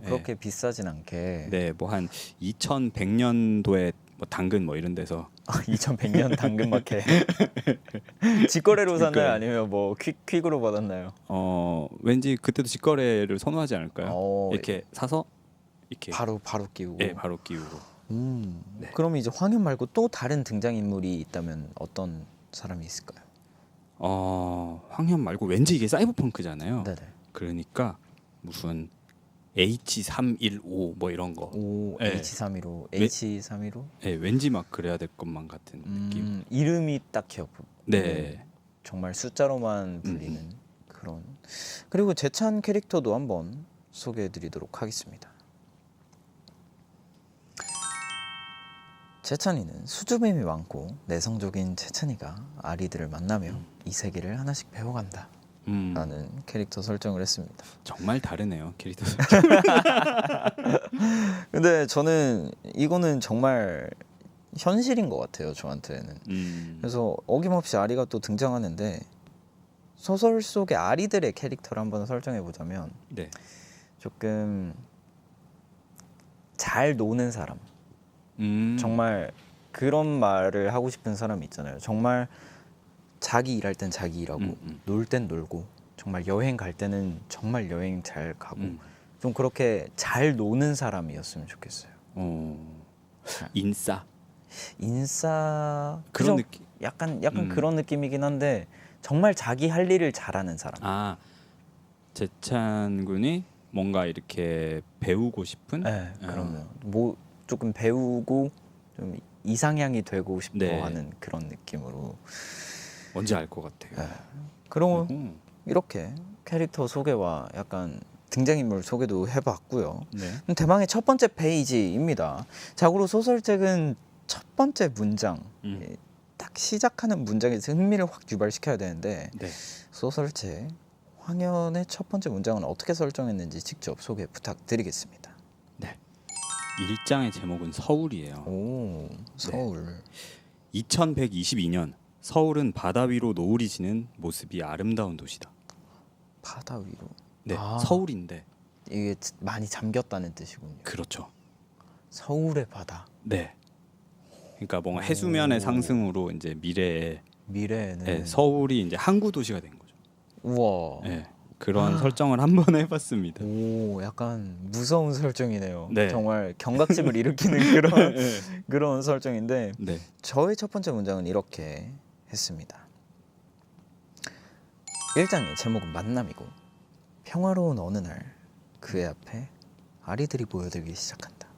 그렇게 비싸진 않게. 네, 뭐 한 2100년도에 뭐 당근 뭐 이런 데서 2100년 당근마켓. 직거래로 샀나요? 아니면 뭐 퀵으로 받았나요? 왠지 그때도 직거래를 선호하지 않을까요? 이렇게 사서 이렇게 바로 끼우고. 네, 바로 끼우고. 네. 그럼 이제 황현 말고 또 다른 등장 인물이 있다면 어떤 사람이 있을까요? 황현 말고 왠지 이게 사이버펑크잖아요. 네네. 그러니까 무슨 H315 뭐 이런 거. 오, 네. H315, H315. 네, 왠지 막 그래야 될 것만 같은 느낌. 이름이 딱히 네. 정말 숫자로만 불리는 그런. 그리고 제찬 캐릭터도 한번 소개해드리도록 하겠습니다. 제찬이는 수줍음이 많고 내성적인 제찬이가 아리들을 만나며 이 세계를 하나씩 배워간다 라는 캐릭터 설정을 했습니다. 정말 다르네요, 캐릭터 설정. 근데 저는 이거는 정말 현실인 것 같아요, 저한테는. 그래서 어김없이 아리가 또 등장하는데, 소설 속의 아리들의 캐릭터를 한번 설정해 보자면 네. 조금 잘 노는 사람, 정말 그런 말을 하고 싶은 사람이 있잖아요. 정말 자기 일할 땐 자기 일하고 놀 땐 놀고, 정말 여행 갈 때는 정말 여행 잘 가고, 좀 그렇게 잘 노는 사람이었으면 좋겠어요. 인싸 그죠? 그런 느낌. 약간 그런 느낌이긴 한데, 정말 자기 할 일을 잘하는 사람. 제찬 군이 뭔가 이렇게 배우고 싶은. 네, 그러면 뭐 조금 배우고 좀 이상향이 되고 싶어하는 그런 느낌으로. 뭔지 알 것 같아요. 그리고 이렇게 캐릭터 소개와 약간 등장인물 소개도 해봤고요. 네. 대망의 첫 번째 페이지입니다. 자고로 소설책은 첫 번째 문장, 딱 시작하는 문장에서 흥미를 확 유발시켜야 되는데, 네. 소설책 황현의 첫 번째 문장은 어떻게 설정했는지 직접 소개 부탁드리겠습니다. 네. 1장의 제목은 서울이에요. 오, 서울. 2122년 서울은 바다 위로 노을이 지는 모습이 아름다운 도시다. 바다 위로. 네, 서울인데 이게 많이 잠겼다는 뜻이군요. 그렇죠. 서울의 바다. 네. 그러니까 뭔가 해수면의 상승으로 이제 미래에는 네, 서울이 이제 항구 도시가 된 거죠. 우와. 네, 그런 설정을 한번 해봤습니다. 오, 약간 무서운 설정이네요. 네. 정말 경각심을 일으키는 그런 그런 설정인데, 네. 저의 첫 번째 문장은 이렇게 했습니다. 1장의 제목은 만남이고, 평화로운 어느 날 그의 앞에 아리들이 모여들기 시작한다.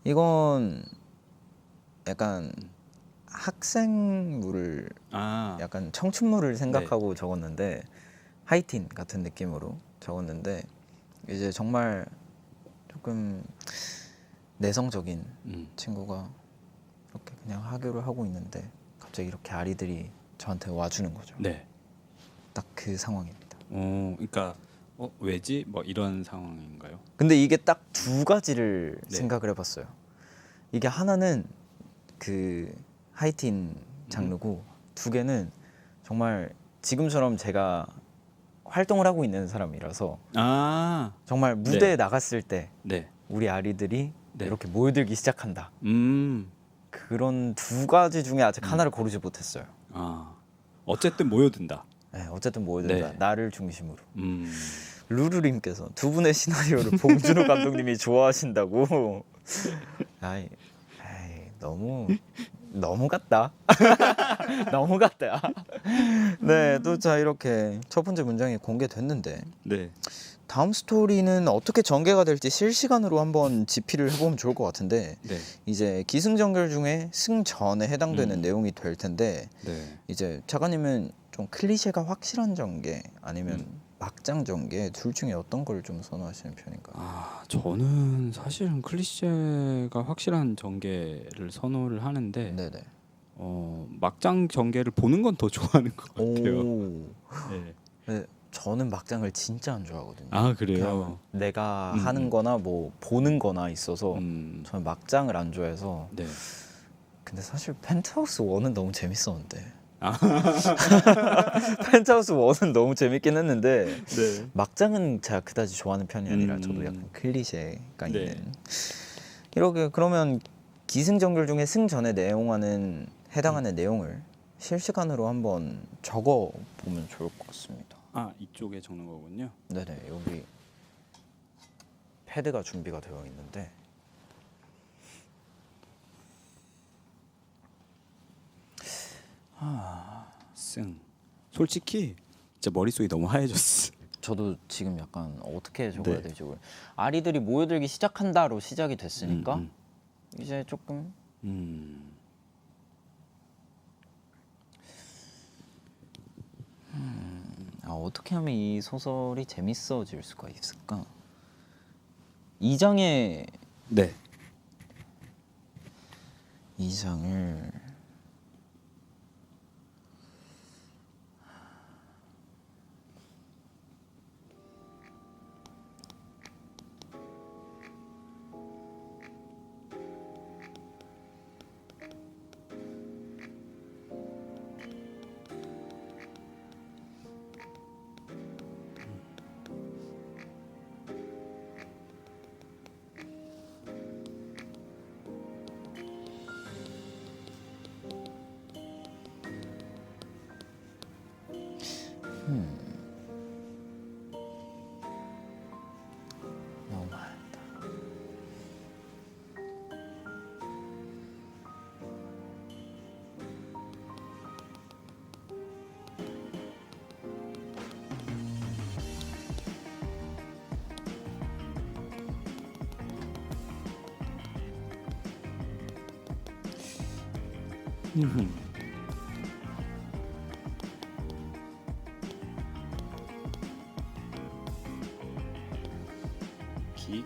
이건 약간 학생물을, 약간 청춘물을 생각하고 적었는데, 하이틴 같은 느낌으로 적었는데, 이제 정말 조금 내성적인 친구가 이렇게 그냥 하교를 하고 있는데 갑자기 이렇게 아리들이 저한테 와주는 거죠. 네. 딱 그 상황입니다. 그러니까 왜지? 뭐 이런 상황인가요? 근데 이게 딱 두 가지를 네. 생각을 해봤어요. 이게 하나는 그 하이틴 장르고, 두 개는 정말 지금처럼 제가 활동을 하고 있는 사람이라서 아, 정말 무대에 네. 나갔을 때 네. 우리 아리들이 네. 이렇게 모여들기 시작한다. 음. 그런 두 가지 중에 아직 하나를 고르지 못했어요. 아. 어쨌든 모여든다. 네, 어쨌든 모여든다. 네. 나를 중심으로. 음. 루루님께서 두 분의 시나리오를 봉준호 감독님이 좋아하신다고. 아이 너무 같다. 너무 같다. 네, 또 자 이렇게 첫 번째 문장이 공개됐는데 네. 다음 스토리는 어떻게 전개가 될지 실시간으로 한번 지피를 해보면 좋을 것 같은데 네. 이제 기승전결 중에 승전에 해당되는 내용이 될 텐데 네. 이제 작가님은 좀 클리셰가 확실한 전개 아니면 막장 전개 둘 중에 어떤 걸 좀 선호하시는 편인가요? 아, 저는 사실은 클리셰가 확실한 전개를 선호를 하는데 네네. 막장 전개를 보는 건 더 좋아하는 것 같아요. 오. 네. 네, 저는 막장을 진짜 안 좋아하거든요. 아, 그냥 그래요. 내가 하는 거나 뭐 보는 거나 있어서 저는 막장을 안 좋아해서 네. 근데 사실 펜트하우스 1은 너무 재밌었는데 아. 펜트하우스 1은 너무 재밌긴 했는데 네. 막장은 제가 그다지 좋아하는 편이 아니라 저도 약간 클리셰가 네. 있는 이렇게 그러면 기승전결 중에 승전에 내용하는 해당하는 내용을 실시간으로 한번 적어 보면 좋을 것 같습니다. 아, 이쪽에 적는 거군요. 네네, 여기 패드가 준비가 되어 있는데 승. 솔직히 진짜 머릿속이 너무 하얘졌어. 저도 지금 약간 어떻게 적어야 네. 될지 아리들이 모여들기 시작한다로 시작이 됐으니까 이제 조금 어떻게 하면 이 소설이 재밌어질 수가 있을까? 2장에 네. 2장을 너무 많다. 기.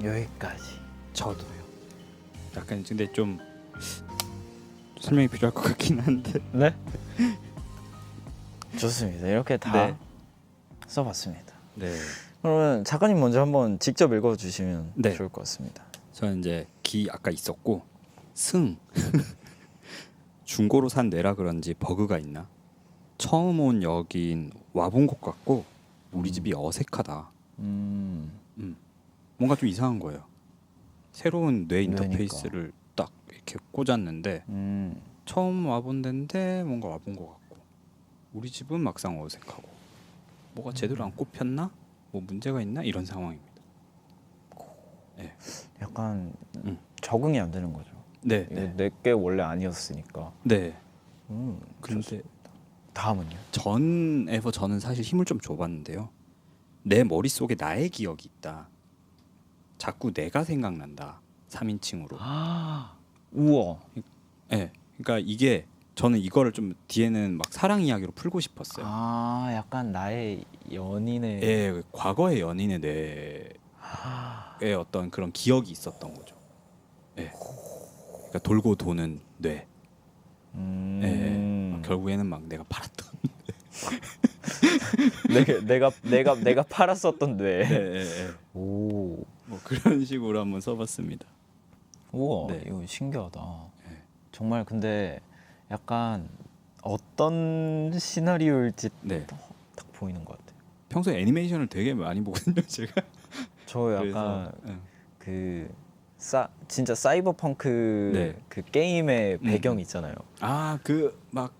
여기까지. 저도요. 약간 근데 좀 설명이 필요할 것 같긴 한데. 네? 좋습니다. 이렇게 다 네. 써봤습니다. 네. 그러면 작가님 먼저 한번 직접 읽어주시면 네. 좋을 것 같습니다. 저는 이제 기 아까 있었고 승. 중고로 산 뇌라 그런지 버그가 있나? 처음 온 여긴 와본 것 같고 우리 집이 어색하다. 뭔가 좀 이상한 거예요. 새로운 뇌 인터페이스를 딱 이렇게 꽂았는데 처음 와본 데인데 뭔가 와본 것 같고 우리 집은 막상 어색하고 뭐가 제대로 안 꼽혔나? 뭐 문제가 있나? 이런 상황입니다. 네. 약간 적응이 안 되는 거죠. 네, 이거 네, 내게 원래 아니었으니까. 네. 음, 근데 다음은요? 전에서 저는 사실 힘을 좀 줘봤는데요. 내 머릿속에 나의 기억이 있다. 자꾸 내가 생각난다. 3인칭으로. 아, 우와. 네. 그러니까 이게 저는 이거를 좀 뒤에는 막 사랑 이야기로 풀고 싶었어요. 아, 약간 나의 연인의. 예, 과거의 연인의 뇌의 어떤 그런 기억이 있었던 거죠. 예. 그러니까 돌고 도는 뇌. 예. 결국에는 막 내가 팔았던. 내가 팔았었던 뇌. 예, 예, 예. 오, 뭐 그런 식으로 한번 써봤습니다. 우와, 네. 이거 신기하다. 네. 정말 근데 약간 어떤 시나리오일지 네. 딱 보이는 것 같아요. 평소에 애니메이션을 되게 많이 보거든요, 제가. 저 약간 그래서, 예. 그 진짜 사이버펑크 네. 그 게임의 배경 있잖아요. 아, 그 막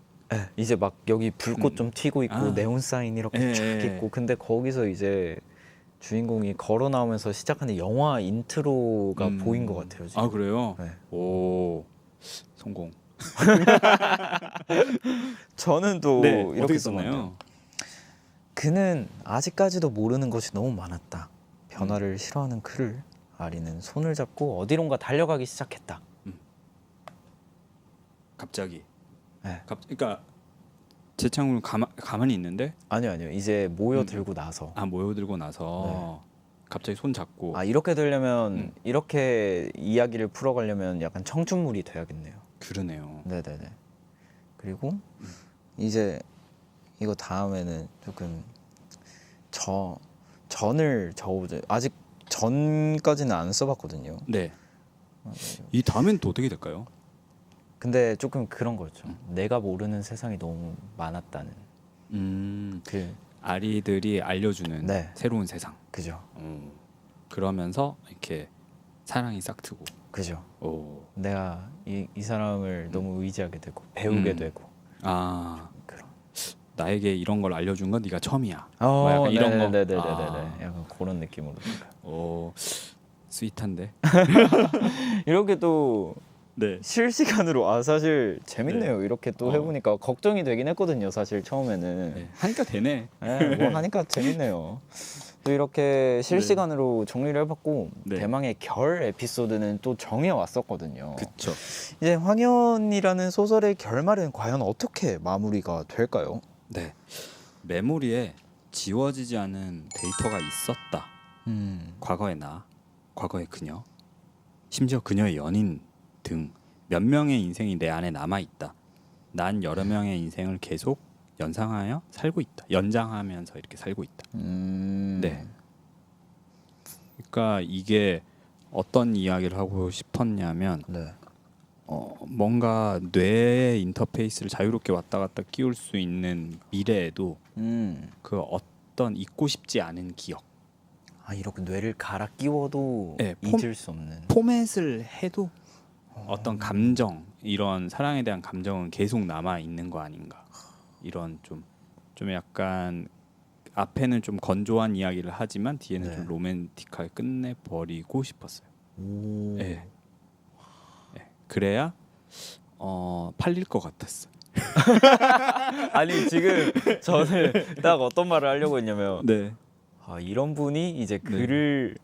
이제 막 여기 불꽃 좀 튀고 있고 아. 네온 사인 이렇게 예, 쫙 예. 있고 근데 거기서 이제 주인공이 걸어 나오면서 시작하는 영화 인트로가 보인 것 같아요 지금. 아, 그래요? 네. 오, 성공. 저는 또 네, 이렇게 어떻게 썼나요? 썼나요? 그는 아직까지도 모르는 것이 너무 많았다. 변화를 싫어하는 그를 아리는 손을 잡고 어디론가 달려가기 시작했다. 갑자기. 네. 그러니까 재창훈은 가만히 있는데 아니요. 이제 모여들고 나서 모여들고 나서 갑자기 손 잡고. 이렇게 되려면 이렇게 이야기를 풀어가려면 약간 청춘물이 돼야겠네요. 그러네요. 네네네. 그리고 이제 이거 다음에는 조금 전을 적어보자. 아직 전까지는 안 써봤거든요. 네. 이 다음엔 또 어떻게 될까요? 근데 조금 그런 거죠. 내가 모르는 세상이 너무 많았다는 그 아리들이 알려주는 네. 새로운 세상. 그죠. 그러면서 이렇게 사랑이 싹트고. 그죠. 오. 내가 이 사람을 너무 의지하게 되고 배우게 되고 아, 그런. 나에게 이런 걸 알려준 건 네가 처음이야. 뭐 약간 이런 거. 네네네네네. 아. 약간 그런 느낌으로. 오, 스윗한데. 이렇게 또 네. 실시간으로 사실 재밌네요. 이렇게 또 해보니까 걱정이 되긴 했거든요. 사실 처음에는. 네. 하니까 되네. 네, 뭐 하니까 재밌네요. 또 이렇게 실시간으로 정리를 해봤고 네. 대망의 결 에피소드는 또 정해 왔었거든요. 그쵸. 이제 황현이라는 소설의 결말은 과연 어떻게 마무리가 될까요? 네. 메모리에 지워지지 않은 데이터가 있었다. 과거의 나, 과거의 그녀, 심지어 그녀의 연인 등 몇 명의 인생이 내 안에 남아 있다. 난 여러 명의 인생을 계속 연상하여 살고 있다. 연장하면서 이렇게 살고 있다. 네. 그러니까 이게 어떤 이야기를 하고 싶었냐면 네. 뭔가 뇌의 인터페이스를 자유롭게 왔다 갔다 끼울 수 있는 미래에도 그 어떤 잊고 싶지 않은 기억, 이렇게 뇌를 갈아 끼워도 네, 잊을 수 없는. 포맷을 해도 어떤 감정, 이런 사랑에 대한 감정은 계속 남아 있는 거 아닌가. 이런 좀 약간 앞에는 좀 건조한 이야기를 하지만 뒤에는 네. 좀 로맨틱하게 끝내버리고 싶었어요. 오. 네. 네. 그래야 팔릴 것 같았어. 아니 지금 저는 딱 어떤 말을 하려고 했냐면 네. 이런 분이 이제 글을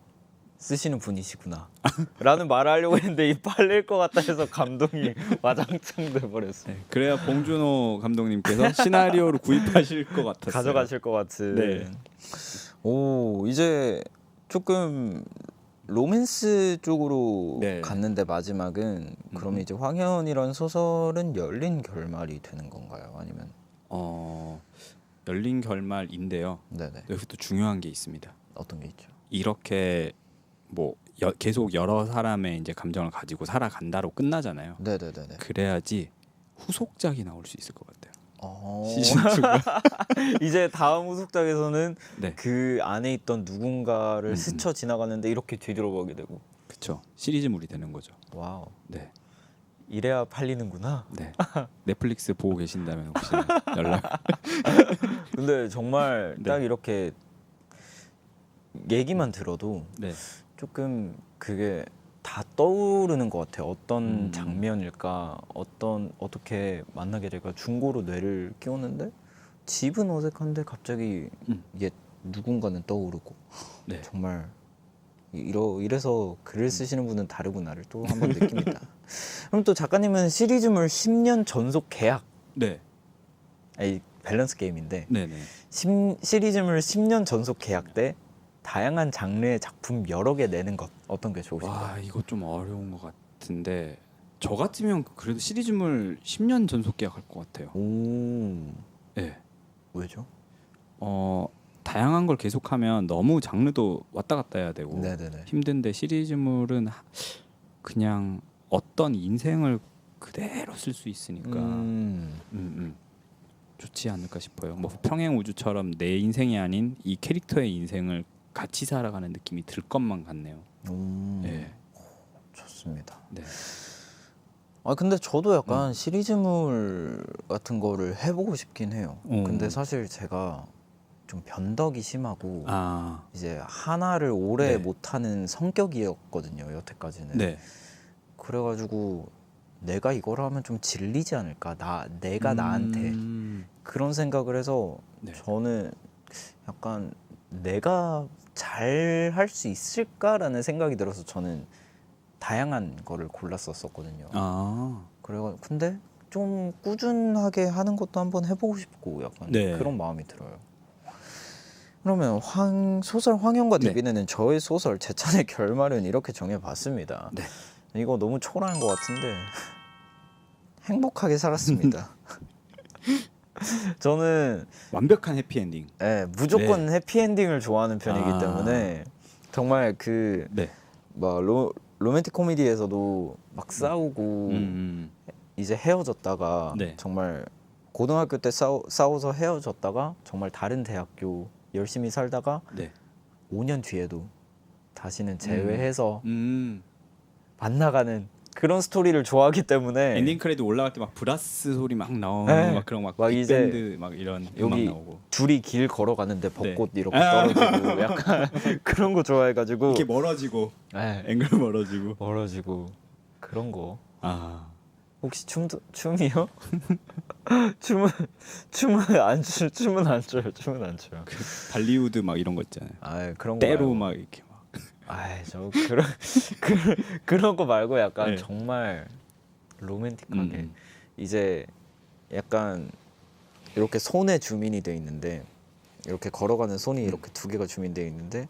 쓰시는 분이시구나 라는 말을 하려고 했는데 이 팔릴 것 같다 해서 감동이 와장창 돼버렸어요. 네. 그래야 봉준호 감독님께서 시나리오를 구입하실 것 같았어요. 가져가실 것 같은. 네. 오, 이제 조금 로맨스 쪽으로 네. 갔는데 마지막은 그러면 이제 황현이란 소설은 열린 결말이 되는 건가요? 아니면 열린 결말인데요. 네네. 여기서 또 중요한 게 있습니다. 어떤 게 있죠? 이렇게 뭐 계속 여러 사람의 이제 감정을 가지고 살아간다로 끝나잖아요. 네네네네. 그래야지 후속작이 나올 수 있을 것 같아요. 시즌 2가 이제 다음 후속작에서는 네, 그 안에 있던 누군가를 스쳐 지나가는데 이렇게 뒤돌아보게 되고. 그렇죠. 시리즈물이 되는 거죠. 와우. 네, 이래야 팔리는구나. 네. 넷플릭스 보고 계신다면 혹시 연락. 근데 정말 네. 딱 이렇게 얘기만 들어도 네, 조금 그게 다 떠오르는 것 같아요. 어떤 음. 장면일까, 어떻게 만나게 될까. 중고로 뇌를 끼웠는데 집은 어색한데 갑자기 이게 누군가는 떠오르고. 네. 정말 이래서 글을 쓰시는 분은 다르구나를 또 한 번 느낍니다. 그럼 또 작가님은 시리즈물 10년 전속 계약, 네. 아니 밸런스 게임인데 네네. 시리즈물 10년 전속 계약 때 다양한 장르의 작품 여러 개 내는 것 어떤 게 좋으신가요? 와 이거 좀 어려운 것 같은데 저 같으면 그래도 시리즈물 10년 전속 계약할 것 같아요. 오, 네. 왜죠? 다양한 걸 계속하면 너무 장르도 왔다 갔다 해야 되고 네네네. 힘든데 시리즈물은 그냥 어떤 인생을 그대로 쓸 수 있으니까 좋지 않을까 싶어요. 뭐 평행 우주처럼 내 인생이 아닌 이 캐릭터의 인생을 같이 살아가는 느낌이 들 것만 같네요. 네. 좋습니다. 네. 아 근데 저도 약간 시리즈물 같은 거를 해보고 싶긴 해요. 근데 사실 제가 좀 변덕이 심하고 아, 이제 하나를 오래 네. 못하는 성격이었거든요, 여태까지는. 네. 그래가지고 내가 이걸 하면 좀 질리지 않을까, 내가 나한테 그런 생각을 해서 네. 저는 약간 내가 잘 할 수 있을까라는 생각이 들어서 저는 다양한 거를 골랐었거든요. 아, 그래가 근데 좀 꾸준하게 하는 것도 한번 해보고 싶고 약간 네. 그런 마음이 들어요. 그러면 소설 황영과 네. 디비는 저의 소설 제찬의 결말은 이렇게 정해봤습니다. 네. 이거 너무 초라한 것 같은데 행복하게 살았습니다. 저는 완벽한 해피엔딩. 무조건 해피엔딩을 좋아하는 편이기 때문에 정말 네. 막 로맨틱 코미디에서도 막 싸우고 이제 헤어졌다가 네. 정말 고등학교 때 싸워서 헤어졌다가 정말 다른 대학교 열심히 살다가 네. 5년 뒤에도 다시는 재회해서 만나가는 그런 스토리를 좋아하기 때문에 엔딩 크레딧 올라갈 때 막 브라스 소리 막 나오고 네. 막 그런 막 막 이제 빅밴드 막 이런 음악 여기 나오고 둘이 길 걸어가는데 벚꽃 이렇게 떨어지고 약간 그런 거 좋아해가지고 이렇게 멀어지고 네. 앵글 멀어지고 멀어지고 그런 거. 아 혹시 춤이요? 춤은 안 춰요. 춤은 안 춰요. 발리우드 막 이런 거 있잖아요. 아 그런 거 때로 말고. 막 이렇게 막 저 그런 거 말고 약간 네. 정말 로맨틱하게 음. 이제 약간 이렇게 손에 주민이 돼 있는데 이렇게 걸어가는 손이 이렇게 두 개가 주민돼 있는데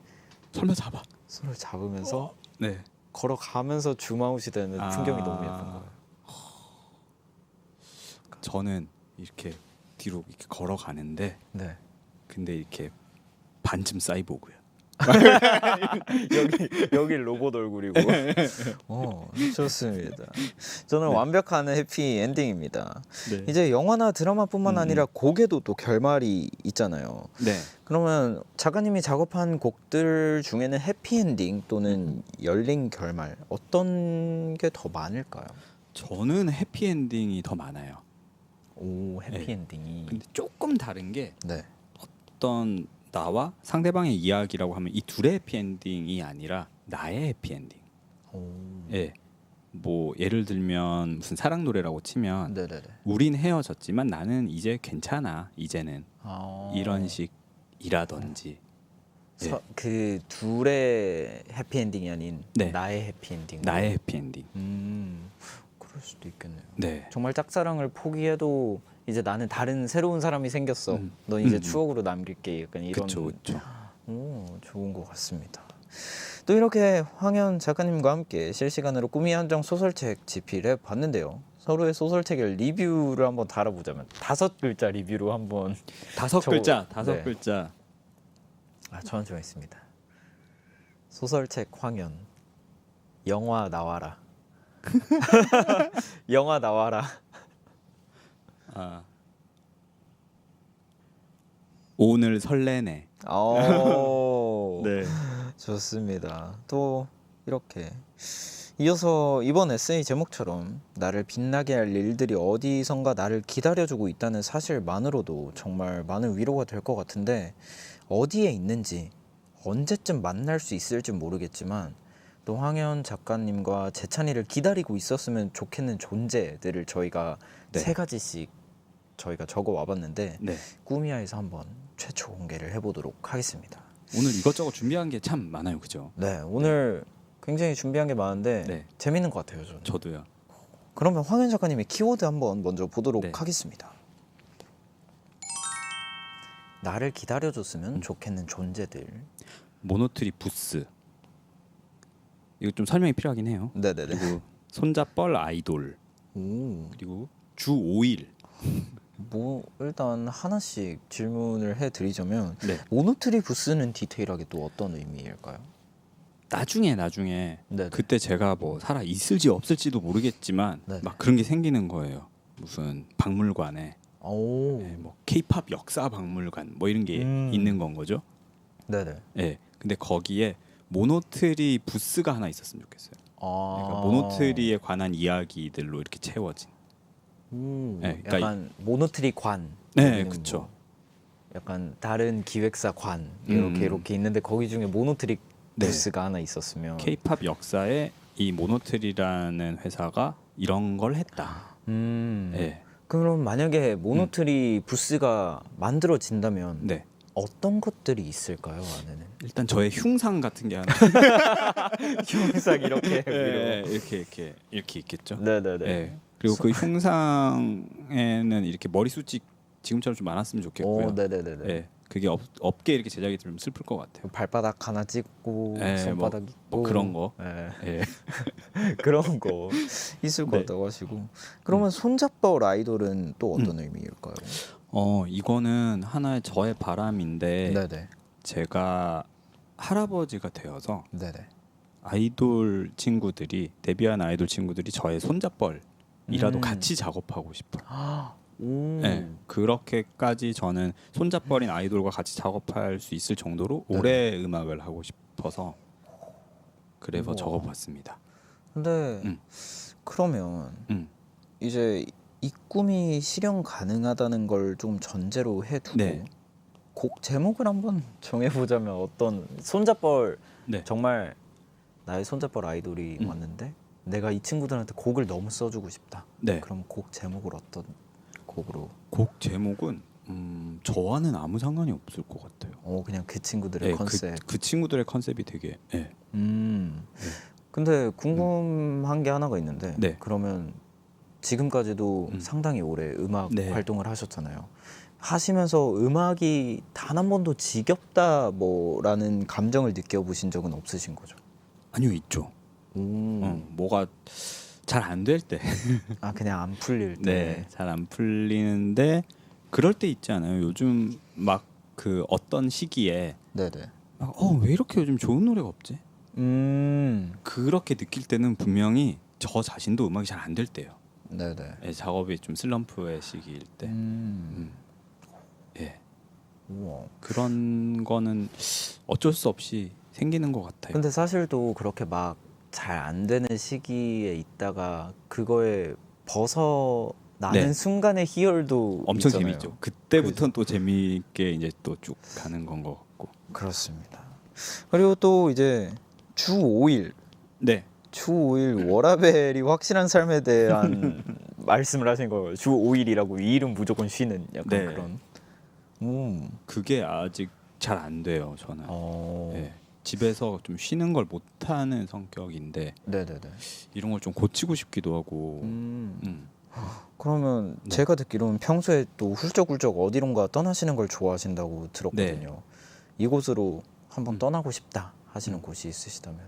설마 잡아. 손을 잡으면서 네. 걸어가면서 줌아웃이 되는 아. 풍경이 너무 예쁜 거예요. 저는 이렇게 뒤로 이렇게 걸어가는데 네. 근데 이렇게 반쯤 사이보그야. 여기 로봇 얼굴이고. 좋습니다. 저는 완벽한 해피 엔딩입니다. 네. 이제 영화나 드라마뿐만 아니라 곡에도 또 결말이 있잖아요. 네. 그러면 작가님이 작업한 곡들 중에는 해피엔딩 또는 열린 결말 어떤 게 더 많을까요? 저는 해피엔딩이 더 많아요. 오, 해피엔딩이. 근데 조금 다른 게 네. 어떤 나와 상대방의 이야기라고 하면 이 둘의 해피엔딩이 아니라 나의 해피엔딩. 오. 예. 뭐 예를 들면 무슨 사랑 노래라고 치면 네네네. 우린 헤어졌지만 나는 이제 괜찮아. 이제는 이런 식이라든지. 예. 그 둘의 해피엔딩이 아닌 네. 나의 해피엔딩. 나의 해피엔딩. 그럴 수도 있겠네요. 네. 정말 짝사랑을 포기해도 이제 나는 다른 새로운 사람이 생겼어. 넌 이제 추억으로 남길게. 약간 이런. 그렇죠. 오, 좋은 것 같습니다. 또 이렇게 황현 작가님과 함께 실시간으로 꿈이 한정 소설책 집필해 봤는데요. 서로의 소설책의 리뷰를 한번 달아보자면 5글자 리뷰로 한번. 다섯 글자. 네. 글자. 저는 정했습니다. 소설책 황현. 영화 나와라. 영화 나와라. 오늘 설레네. 네. 네. 좋습니다. 또 이렇게 이어서 이번 에세이 제목처럼 나를 빛나게 할 일들이 어디선가 나를 기다려주고 있다는 사실만으로도 정말 많은 위로가 될 것 같은데 어디에 있는지 언제쯤 만날 수 있을지 모르겠지만 또 황현 작가님과 재찬이를 기다리고 있었으면 좋겠는 존재들을 저희가 네. 3가지씩 저희가 적어 와봤는데 네. 꾸미야에서 한번 최초 공개를 해보도록 하겠습니다. 오늘 이것저것 준비한 게 참 많아요, 그죠? 네, 오늘 굉장히 준비한 게 많은데 네. 재밌는 것 같아요, 저는. 저도요. 그러면 황현 작가님의 키워드 한번 먼저 보도록 네. 하겠습니다. 나를 기다려줬으면 좋겠는 존재들. 모노트리 부스. 이거 좀 설명이 필요하긴 해요. 네네네. 그리고 손자뻘 아이돌. 오, 그리고 주 5일. 뭐 일단 하나씩 질문을 해드리자면 네. 모노트리 부스는 디테일하게 또 어떤 의미일까요? 나중에 네네. 그때 제가 뭐 살아 있을지 없을지도 모르겠지만 네네. 막 그런 게 생기는 거예요. 무슨 박물관에 오, 네, 뭐 K-팝 역사 박물관 뭐 이런 게 있는 건 거죠. 네네. 네. 근데 거기에 모노트리 부스가 하나 있었으면 좋겠어요. 아, 그러니까 모노트리에 관한 이야기들로 이렇게 채워진. 네, 그러니까 약간 모노트리 관. 네, 아니면 그쵸. 뭐 약간 다른 기획사 관 음. 이렇게 있는데 거기 중에 모노트리 네. 부스가 하나 있었으면. K-팝 역사에 이 모노트리라는 회사가 이런 걸 했다. 네. 그럼 만약에 모노트리 부스가 만들어진다면 네. 어떤 것들이 있을까요 안에는? 일단 저의 흉상 같은 게 하나 흉상 이렇게 네, 이렇게 있겠죠. 네네네. 네. 그리고 그 흉상에는 이렇게 머리숱이 지금처럼 좀 많았으면 좋겠고요. 오, 네네네네. 네. 그게 없게 이렇게 제작이 되면 슬플 것 같아요. 발바닥 하나 찍고 네, 손바닥 있고 뭐 그런 거. 네. 네. 그런 거 있을 것 네. 같다고 하시고. 그러면 손잡벌 아이돌은 또 어떤 의미일까요? 이거는 하나의 저의 바람인데 네네. 제가 할아버지가 되어서 네네. 아이돌 친구들이 데뷔한 아이돌 친구들이 저의 손잡벌이라도 같이 작업하고 싶어요. 오. 네, 그렇게까지 저는 손잡벌인 아이돌과 같이 작업할 수 있을 정도로 네. 오래 음악을 하고 싶어서 그래서 우와. 적어봤습니다. 근데 그러면 음. 이제 이 꿈이 실현 가능하다는 걸 좀 전제로 해두고 네. 곡 제목을 한번 정해보자면 어떤 손잡벌 네. 정말 나의 손잡벌 아이돌이 왔는데 내가 이 친구들한테 곡을 너무 써주고 싶다. 네. 그럼 곡 제목을 어떤 곡으로? 곡 제목은 저와는 아무 상관이 없을 것 같아요. 그냥 그 친구들의 네, 컨셉. 그 친구들의 컨셉이 되게 네. 근데 궁금한 게 하나가 있는데 네. 그러면 지금까지도 상당히 오래 음악 네. 활동을 하셨잖아요. 하시면서 음악이 단 한 번도 지겹다 뭐라는 감정을 느껴보신 적은 없으신 거죠? 아니요, 있죠. 뭐가 잘 안 될 때, 아 그냥 안 풀릴 때. 네, 잘 안 풀리는데 그럴 때 있지 않아요? 요즘 막 그 어떤 시기에 네네. 왜 이렇게 요즘 좋은 노래가 없지? 그렇게 느낄 때는 분명히 저 자신도 음악이 잘 안 될 때예요. 네네. 네, 작업이 좀 슬럼프의 시기일 때. 예, 우와. 그런 거는 어쩔 수 없이 생기는 것 같아요. 근데 사실 또 그렇게 막 잘 안 되는 시기에 있다가 그거에 벗어나는 네. 순간의 희열도 엄청 있잖아요. 재밌죠. 그때부터는 또 재미있게 이제 또 쭉 가는 건 것 같고. 그렇습니다. 그리고 또 이제 주 5일 네, 주 5일 워라벨이 확실한 삶에 대한 말씀을 하신 거예요. 주 5일이라고 2일은 무조건 쉬는 약간 네. 그런. 그게 아직 잘 안 돼요. 저는. 네, 집에서 좀 쉬는 걸 못하는 성격인데 네네네. 이런 걸 좀 고치고 싶기도 하고. 그러면 네. 제가 듣기로는 평소에 또 훌쩍훌쩍 어디론가 떠나시는 걸 좋아하신다고 들었거든요. 네. 이곳으로 한번 떠나고 싶다 하시는 곳이 있으시다면?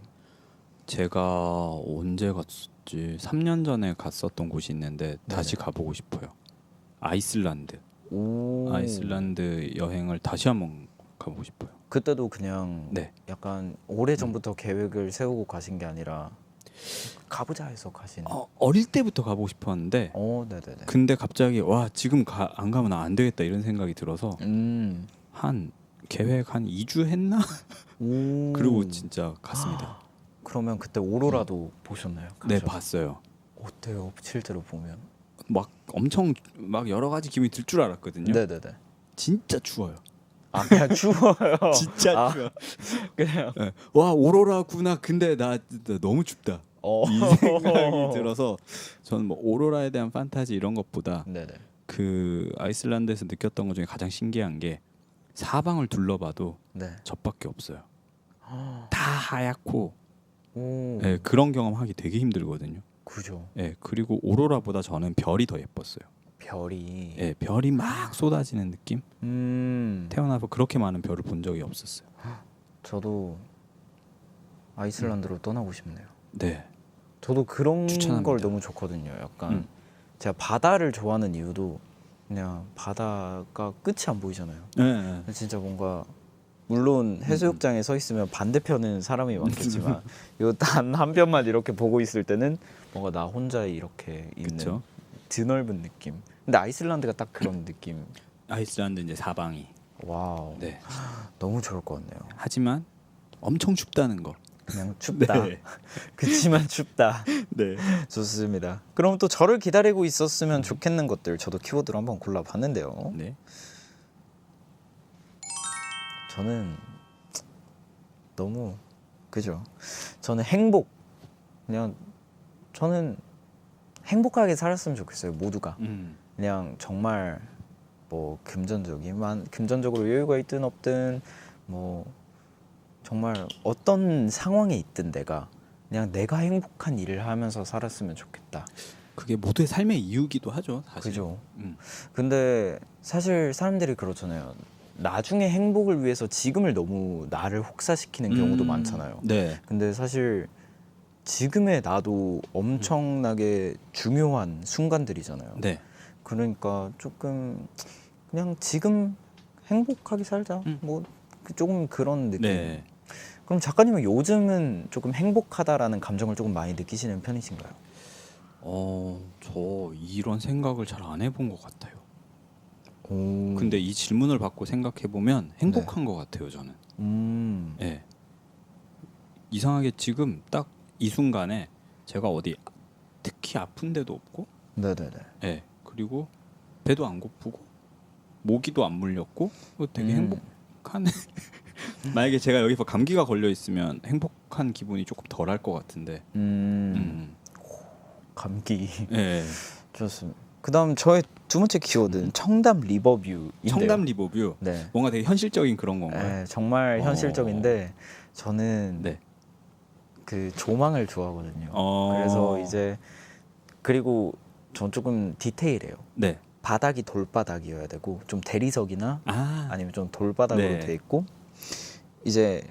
제가 언제 갔었지? 3년 전에 갔었던 곳이 있는데 다시 네네. 가보고 싶어요. 아이슬란드. 오. 아이슬란드 여행을 다시 한번 가보고 싶어요. 그때도 그냥 네. 약간 오래 전부터 계획을 세우고 가신 게 아니라 가보자 해서 가신. 어릴 때부터 가보고 싶었는데 네네네. 근데 갑자기 와 지금 안 가면 안 되겠다 이런 생각이 들어서 한 계획 한 2주 했나? 오. 그리고 진짜 갔습니다. 그러면 그때 오로라도 보셨나요? 네, 가셔서? 봤어요. 어때요? 실제로 보면? 막 엄청 막 여러 가지 기분이 들 줄 알았거든요. 네네네. 진짜 추워요. 아 그냥 추워요. 진짜 아, 추워. 그냥 예. 와 오로라구나. 근데 나 진짜 너무 춥다. 이 생각이 들어서 저는 뭐 오로라에 대한 판타지 이런 것보다 네네. 그 아이슬란드에서 느꼈던 것 중에 가장 신기한 게 사방을 둘러봐도 네. 젖밖에 없어요. 다 하얗고 오. 예, 그런 경험하기 되게 힘들거든요. 그죠. 예, 그리고 오로라보다 저는 별이 더 예뻤어요. 별이. 예, 별이 막 쏟아지는 느낌? 태어나서 그렇게 많은 별을 본 적이 없었어요. 저도 아이슬란드로 떠나고 싶네요. 네. 저도 그런 추천합니다. 걸 너무 좋거든요. 약간 제가 바다를 좋아하는 이유도 그냥 바다가 끝이 안 보이잖아요. 네. 진짜 뭔가 물론 해수욕장에 서 있으면 반대편은 사람이 많겠지만 요 단 한 편만 이렇게 보고 있을 때는 뭔가 나 혼자 이렇게 있는 그쵸? 드넓은 느낌. 근데 아이슬란드가 딱 그런 느낌. 아이슬란드 이제 사방이. 와우. 네. 너무 좋을 것 같네요. 하지만 엄청 춥다는 거. 그냥 춥다. 네. 그치만 춥다. 네. 좋습니다. 그럼 또 저를 기다리고 있었으면 좋겠는 것들 저도 키워드로 한번 골라봤는데요. 네. 저는 너무 그죠. 저는 행복. 그냥 저는 행복하게 살았으면 좋겠어요. 모두가. 그냥 정말 뭐 금전적으로 여유가 있든 없든 뭐 정말 어떤 상황에 있든 내가 행복한 일을 하면서 살았으면 좋겠다. 그게 모두의 삶의 이유기도 하죠, 사실. 그죠. 음. 근데 사실 사람들이 그렇잖아요. 나중에 행복을 위해서 지금을 너무 나를 혹사시키는 경우도 많잖아요. 네. 근데 사실 지금의 나도 엄청나게 중요한 순간들이잖아요. 네. 그러니까 조금 그냥 지금 행복하게 살자. 뭐 조금 그런 느낌. 네. 그럼 작가님은 요즘은 조금 행복하다라는 감정을 조금 많이 느끼시는 편이신가요? 저 이런 생각을 잘 안 해본 것 같아요. 오. 근데 이 질문을 받고 생각해 보면 행복한 것 같아요, 저는. 예. 이상하게 지금 딱 이 순간에 제가 어디 특히 아픈 데도 없고, 네네네. 예. 그리고 배도 안 고프고, 모기도 안 물렸고, 되게 행복한. 만약에 제가 여기서 감기가 걸려 있으면 행복한 기분이 조금 덜할 것 같은데. 감기. 예. 좋습니다. 그다음 저의 두 번째 키워드는 청담 리버뷰인데요. 청담 리버뷰. 네. 뭔가 되게 현실적인 그런 건가요? 네, 정말 현실적인데 저는 네. 그 조망을 좋아하거든요. 어. 그래서 이제 그리고 전 조금 디테일해요. 네. 바닥이 돌바닥이어야 되고 좀 대리석이나 아. 아니면 좀 돌바닥으로 네. 돼 있고 이제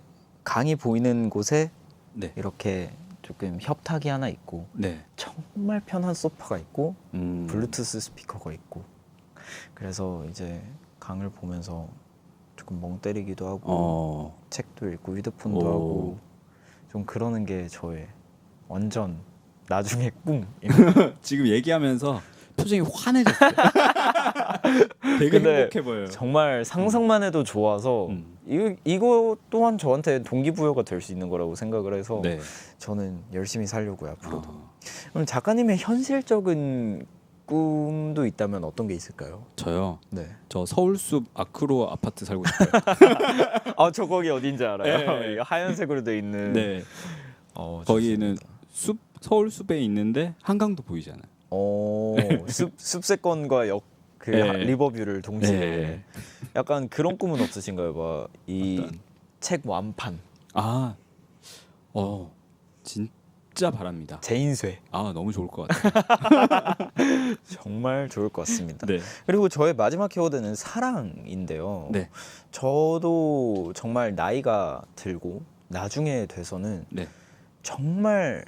강이 보이는 곳에 네. 이렇게 조금 협탁이 하나 있고 네. 정말 편한 소파가 있고 음. 블루투스 스피커가 있고 그래서 이제 강을 보면서 조금 멍 때리기도 하고 책도 읽고 휴대폰도 오. 하고 좀 그러는 게 저의 완전 나중의 꿈입니다. 지금 얘기하면서 표정이 환해졌어요. 되게 근데 행복해 보여요. 정말 상상만 해도 좋아서 이거 또한 저한테 동기부여가 될 수 있는 거라고 생각을 해서 네. 저는 열심히 살려고요 앞으로도. 아, 그럼 작가님의 현실적인 꿈도 있다면 어떤 게 있을까요? 저요. 네. 저 서울숲 아크로 아파트 살고 싶어요. 저 거기 어딘지 알아요. 네. 이거 하얀색으로 돼 있는. 네. 좋습니다. 거기는 서울숲에 있는데 한강도 보이잖아요. 숲세권과 네. 리버뷰를 동시에. 네. 약간 그런 꿈은 없으신가요? 막 이 책 완판. 진짜 바랍니다. 제인쇄. 너무 좋을 것 같아요. 정말 좋을 것 같습니다. 네. 그리고 저의 마지막 키워드는 사랑인데요. 네. 저도 정말 나이가 들고 나중에 돼서는 네. 정말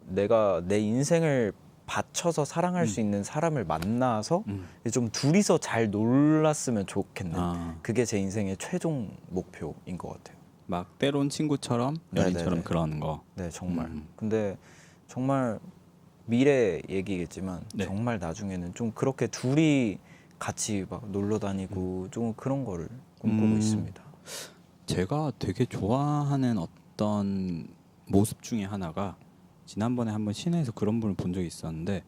내가 내 인생을 바쳐서 사랑할 수 있는 사람을 만나서 좀 둘이서 잘 놀았으면 좋겠는 그게 제 인생의 최종 목표인 것 같아요. 막 때론 친구처럼 연인처럼 네네네. 그런 거. 네, 정말. 근데 정말 미래 얘기겠지만 네. 정말 나중에는 좀 그렇게 둘이 같이 막 놀러 다니고 좀 그런 거를 꿈꾸고 있습니다. 제가 되게 좋아하는 어떤 모습 중에 하나가 지난번에 한번 시내에서 그런 분을 본 적이 있었는데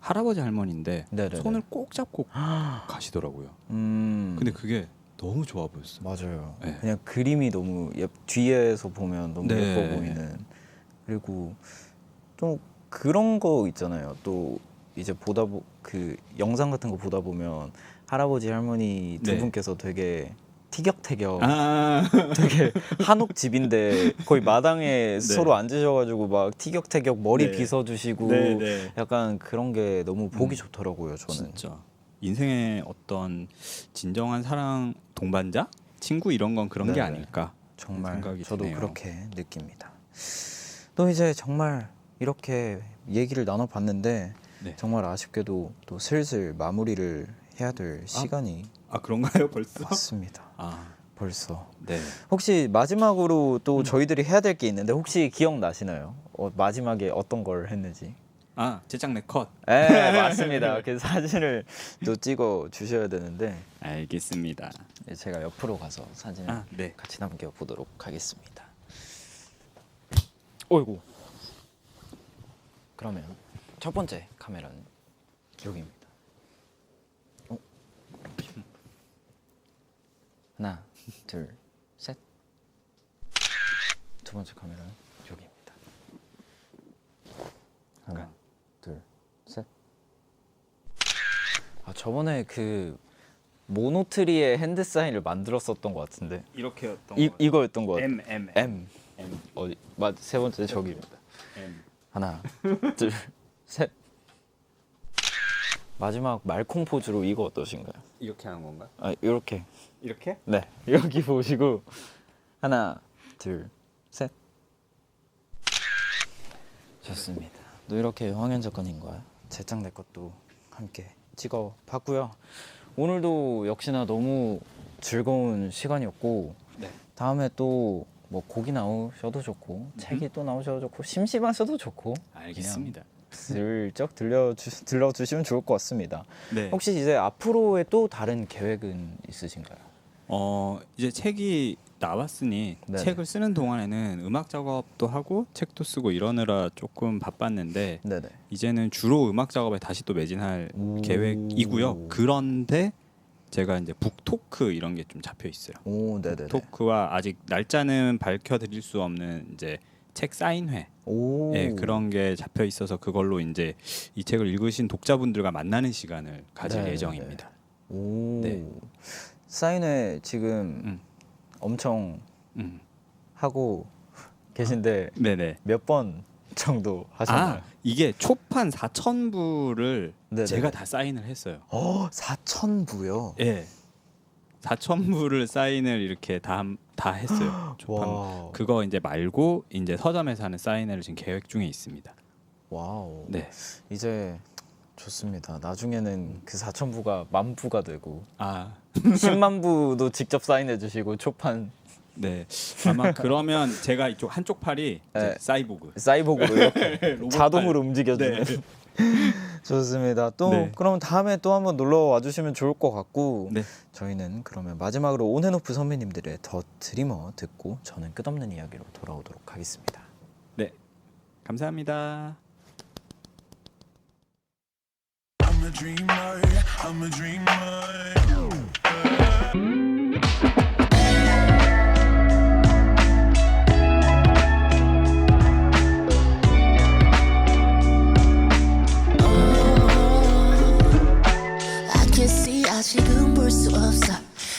할아버지 할머니인데 네네네. 손을 꼭 잡고 가시더라고요. 근데 근데 그게 너무 좋아 보였어. 맞아요. 네. 그냥 그림이 너무 뒤에서 보면 너무 네. 예뻐 보이는. 그리고 또 그런 거 있잖아요. 또 이제 그 영상 같은 거 보다 보면 할아버지 할머니 두 네. 분께서 되게 티격태격 아, 되게 한옥 집인데 거의 마당에 서로 앉으셔가지고 막 티격태격 머리 네. 빗어주시고 네. 약간 그런 게 너무 보기 좋더라고요. 저는. 진짜 인생의 어떤 진정한 사랑 동반자, 친구 이런 건 그런 게 네. 아닐까. 정말 생각이 저도 드네요. 그렇게 느낍니다. 또 이제 정말 이렇게 얘기를 나눠봤는데 네. 정말 아쉽게도 또 슬슬 마무리를 해야 될 시간이 아 그런가요 벌써? 왔습니다. 아, 벌써. 네. 혹시 마지막으로 또 저희들이 해야 될 게 있는데 혹시 기억나시나요? 마지막에 어떤 걸 했는지? 아, 제작내 컷. 네, 맞습니다. 그 사진을 또 찍어 주셔야 되는데 알겠습니다. 제가 옆으로 가서 사진을 아, 네. 같이 남겨보도록 하겠습니다. 어이구. 그러면 첫 번째 카메라는 여기입니다. 하나, 둘, 셋. 두 번째 카메라는 여기입니다. 하나, 둘, 셋. 아, 저번에 그 모노트리의 핸드 사인을 만들었었던 것 같은데 이렇게였던 이거였던 것 같아요. M. M. 어디? 세 번째 저기입니다. M. 하나, 둘, 셋. 마지막 말콩 포즈로 이거 어떠신가요? 이렇게 하는 건가? 아, 이렇게. 이렇게? 네, 여기 보시고 하나, 둘, 셋. 좋습니다. 또 이렇게 황현 작가님과 제작 내 것도 함께 찍어봤고요. 오늘도 역시나 너무 즐거운 시간이었고 네. 다음에 또 뭐 곡이 나오셔도 좋고 책이 또 나오셔도 좋고 심심하셔도 좋고 알겠습니다. 슬쩍 들러주시면 좋을 것 같습니다. 네. 혹시 이제 앞으로의 또 다른 계획은 있으신가요? 이제 책이 나왔으니 네네. 책을 쓰는 동안에는 음악 작업도 하고 책도 쓰고 이러느라 조금 바빴는데 네네. 이제는 주로 음악 작업에 다시 또 매진할 오. 계획이고요. 그런데 제가 이제 북토크 이런 게 좀 잡혀 있어요. 오, 네네네. 북토크와 아직 날짜는 밝혀드릴 수 없는 이제 책 사인회, 오. 예, 그런 게 잡혀 있어서 그걸로 이제 이 책을 읽으신 독자분들과 만나는 시간을 가질 네네네. 예정입니다. 오. 네. 사인회 지금 엄청 음. 하고 계신데 네네. 몇 번 정도 하셨나요? 아, 이게 초판 4,000부를 네네네. 제가 다 사인을 했어요. 4,000부요. 예. 4,000부를 사인을 이렇게 다 했어요. 초판. 와. 그거 이제 말고 이제 서점에서 하는 사인회를 지금 계획 중에 있습니다. 와우. 네. 이제 좋습니다. 나중에는 그 4,000부가 10,000부가 되고 아, 10만 부도 직접 사인해 주시고 초판 네. 아마 그러면 제가 이쪽 한쪽 팔이 이제 네. 사이보그. 사이보그로 이렇게 로봇 자동으로 팔. 움직여주는. 네. 좋습니다. 또 네. 그럼 다음에 또 한번 놀러 와주시면 좋을 것 같고 네. 저희는 그러면 마지막으로 온앤오프 선배님들의 더 드리머 듣고 저는 끝없는 이야기로 돌아오도록 하겠습니다. 네. 감사합니다. I'm a dreamer, I'm a dreamer. I can see 아직은 볼 수 없어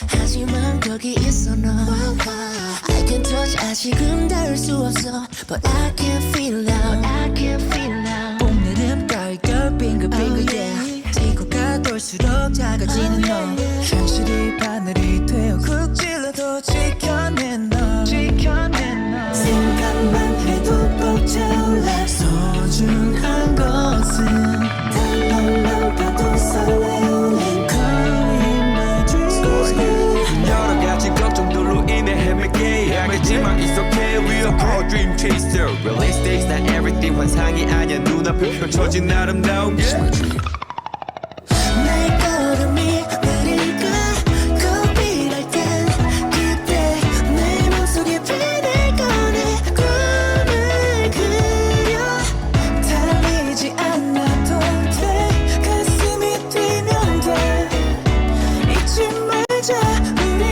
하지만 거기 있어 너 I can touch 아직은 닿을 수 없어 But I can feel now 봄여름 가을 겨울 빙글빙글 yeah 지고 가돌수록 작아지는 너 현실이 바늘이 되어 쿡 찔러도 지켜낸 너 생각만 해도 벅차올라 소중한 것은 달콤한 파도 설레오는 Call in my dreams 여러 가지 걱정들로 인해 헤매게 하겠지만 it's okay we are pro dream chaser realistic 난 everything 환상이 아니야 눈앞에 펼쳐진 아름다운 게 내 걸음이 느릴까 고비랄 땐 그때 내 맘속에 빛을 꺼내 꿈을 그려 달리지 않아도 돼 가슴이 뛰면 돼 잊지 말자 우리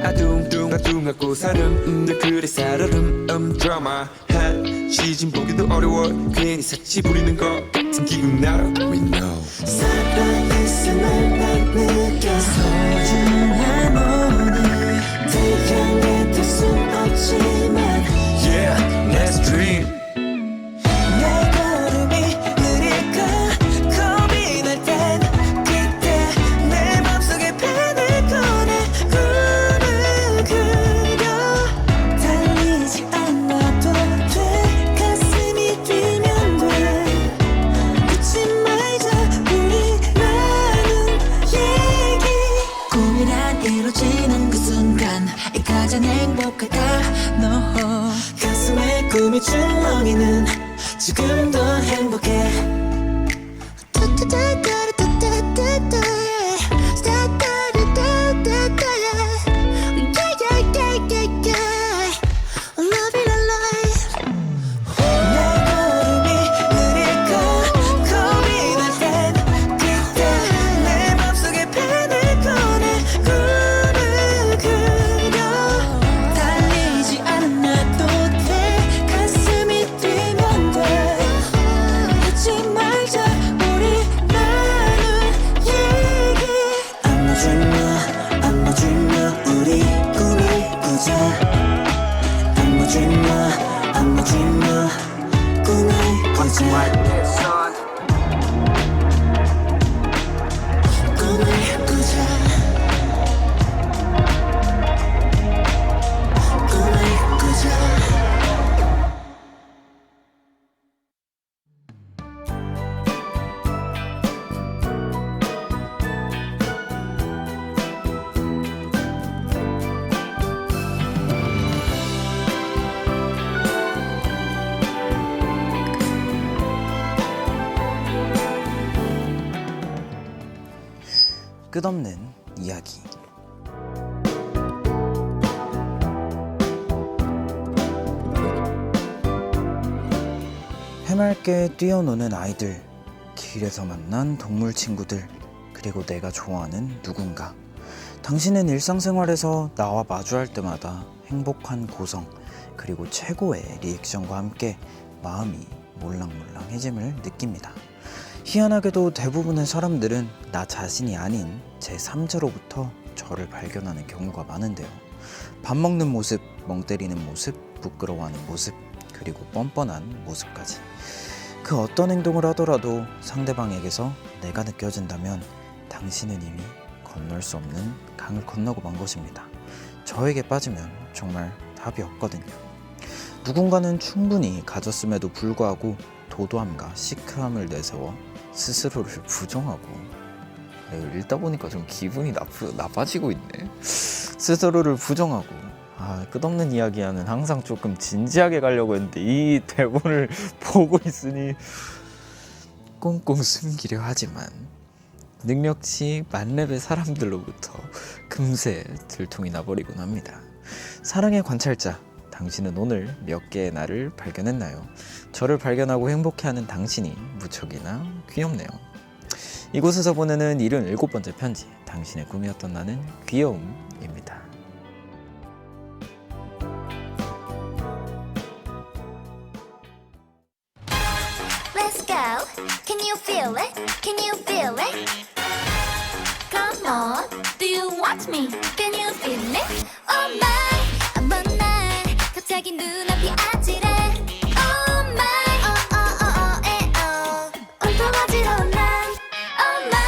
아둥둥하고 사름 늘 그래 살얼음 드라마 한 시즌 보기도 어려워 괜히 사치 부리는 것 같은 기분 나로 We know 살아있음을 난 느껴 소중한 오늘 태양에 뜰 순 없지만 Yeah, let's dream 내 걸음이 느릴까 겁이 날 땐 그때 내 맘속에 펜을 꺼내 꿈을 그려 달리지 않아도 돼 가슴이 뛰면 돼 잊지 말자 우리 나눈 얘기 꿈이란 이루어지는 그 순간 이 가장 행복하다 너 가슴에 꿈이 줄렁이는 지금도 행복해 내 걸음이 느릴까 겁이 날 땐 그때 내 맘속에 펜을 꺼내 꿈을 그려 달리지 않아도 돼 가슴이 뛰면 돼 잊지 말자 우리 나눈 얘기 I'm a dreamer I'm a dreamer 우리 꿈을 꾸자 I'm a dreamer I'm a dreamer 꿈을 꾸자 꿈을 꾸자 꿈을 꾸자 끝없는 이야기. 해맑게 뛰어노는 아이들, 길에서 만난 동물 친구들, 그리고 내가 좋아하는 누군가. 당신은 일상생활에서 나와 마주할 때마다 행복한 고성, 그리고 최고의 리액션과 함께 마음이 몰랑몰랑해짐을 느낍니다. 희한하게도 대부분의 사람들은 나 자신이 아닌 제3자로부터 저를 발견하는 경우가 많은데요. 밥 먹는 모습, 멍 때리는 모습, 부끄러워하는 모습, 그리고 뻔뻔한 모습까지. 그 어떤 행동을 하더라도 상대방에게서 내가 느껴진다면 당신은 이미 건널 수 없는 강을 건너고 만 것입니다. 저에게 빠지면 정말 답이 없거든요. 누군가는 충분히 가졌음에도 불구하고 도도함과 시크함을 내세워 스스로를 부정하고, 읽다 보니까 좀 기분이 나빠지고 있네. 스스로를 부정하고, 끝없는 이야기와는 항상 조금 진지하게 가려고 했는데 이 대본을 보고 있으니 꽁꽁 숨기려 하지만 능력치 만렙의 사람들로부터 금세 들통이 나버리곤 합니다. 사랑의 관찰자, 당신은 오늘 몇 개의 나를 발견했나요? 저를 발견하고 행복해하는 당신이 무척이나 귀엽네요. 이곳에서 보내는 77번째 편지, 당신의 꿈이었던 나는 귀여움입니다. Let's go. Can you feel it? Can you feel it? Come on. Do you want me? Can you feel it? Oh my. 한번 날 갑자기 눈앞이 아찔해. Oh my. 온통 어지러운 난. Oh my.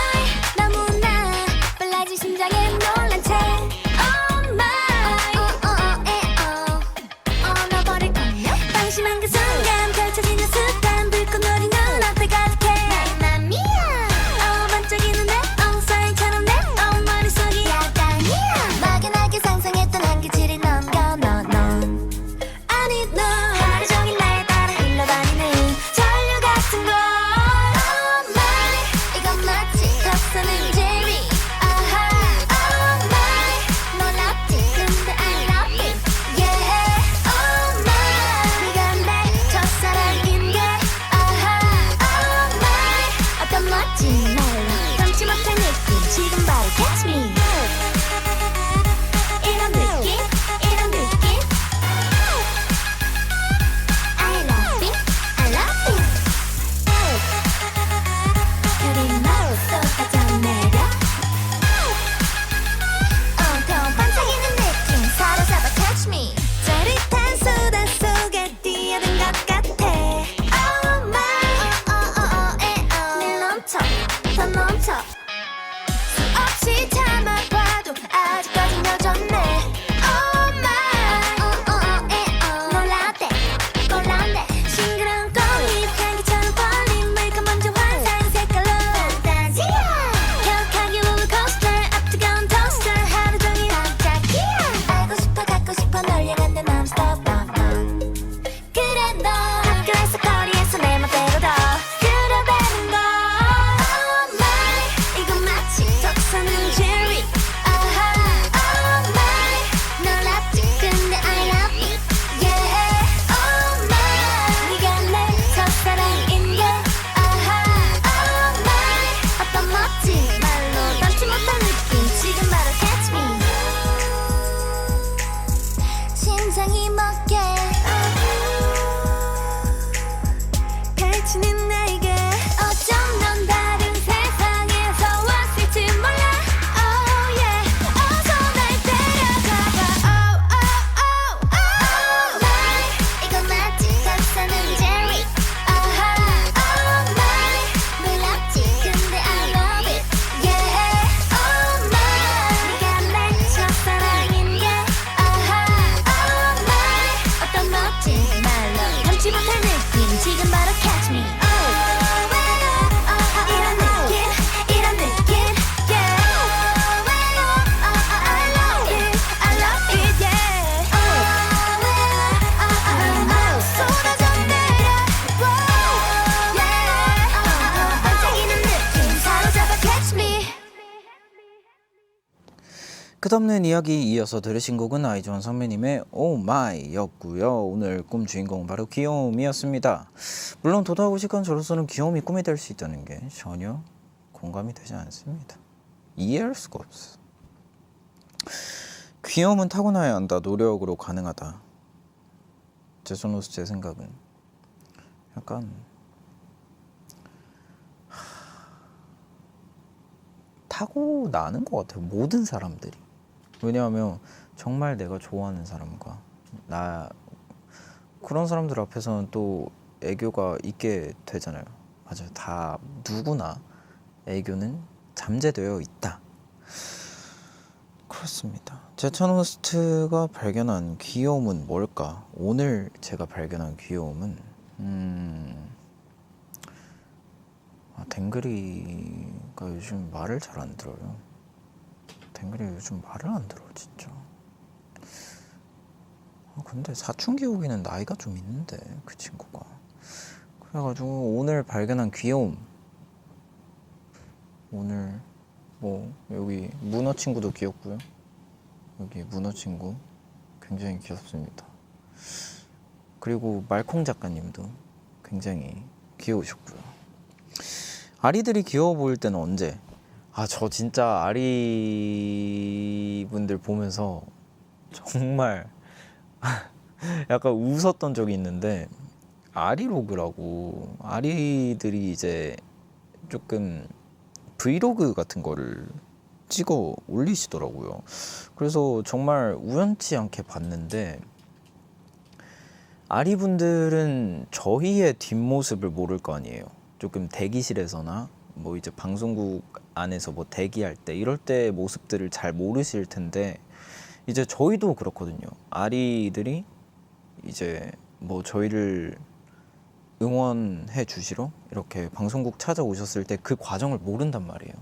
너무나 빨라진 심장에 놀란 채. Oh my. 얼어버릴걸요? 방심한 그 순간 펼쳐지는 습관 불꽃놀이 눈앞에 가득해. 맘마미아. 반짝이는 내 엉덩이처럼 내 머릿속이 야단이야. 막연하게 상상했던 끝없는 이야기 이어서 들으신 곡은 아이즈원 선배님의 오 마이 였고요. 오늘 꿈 주인공은 바로 귀여움이었습니다. 물론 도다오시간 저로서는 귀여움이 꿈이 될 수 있다는 게 전혀 공감이 되지 않습니다. 이해할 수가 없어. 귀여움은 타고나야 한다. 노력으로 가능하다. 제 생각은 약간 타고나는 것 같아요. 모든 사람들이. 왜냐하면 정말 내가 좋아하는 사람과 나 그런 사람들 앞에서는 또 애교가 있게 되잖아요. 맞아요. 다 누구나 애교는 잠재되어 있다. 그렇습니다. 제천 호스트가 발견한 귀여움은 뭘까? 오늘 제가 발견한 귀여움은 댕글이가 요즘 말을 잘 안 들어요. 댕글이 요즘 말을 안 들어 진짜. 근데 사춘기 오기는 나이가 좀 있는데 그 친구가. 그래가지고 오늘 발견한 귀여움. 오늘 뭐 여기 문어 친구도 귀엽고요. 여기 문어 친구 굉장히 귀엽습니다. 그리고 말콩 작가님도 굉장히 귀여우셨고요. 아리들이 귀여워 보일 때는 언제? 저 진짜 아리 분들 보면서 정말 약간 웃었던 적이 있는데, 아리로그라고 아리들이 이제 조금 브이로그 같은 거를 찍어 올리시더라고요. 그래서 정말 우연치 않게 봤는데, 아리 분들은 저희의 뒷모습을 모를 거 아니에요. 조금 대기실에서나 뭐 이제 방송국 안에서 뭐 대기할 때 이럴 때 모습들을 잘 모르실 텐데, 이제 저희도 그렇거든요. 아리들이 이제 뭐 저희를 응원해 주시러 이렇게 방송국 찾아오셨을 때 그 과정을 모른단 말이에요.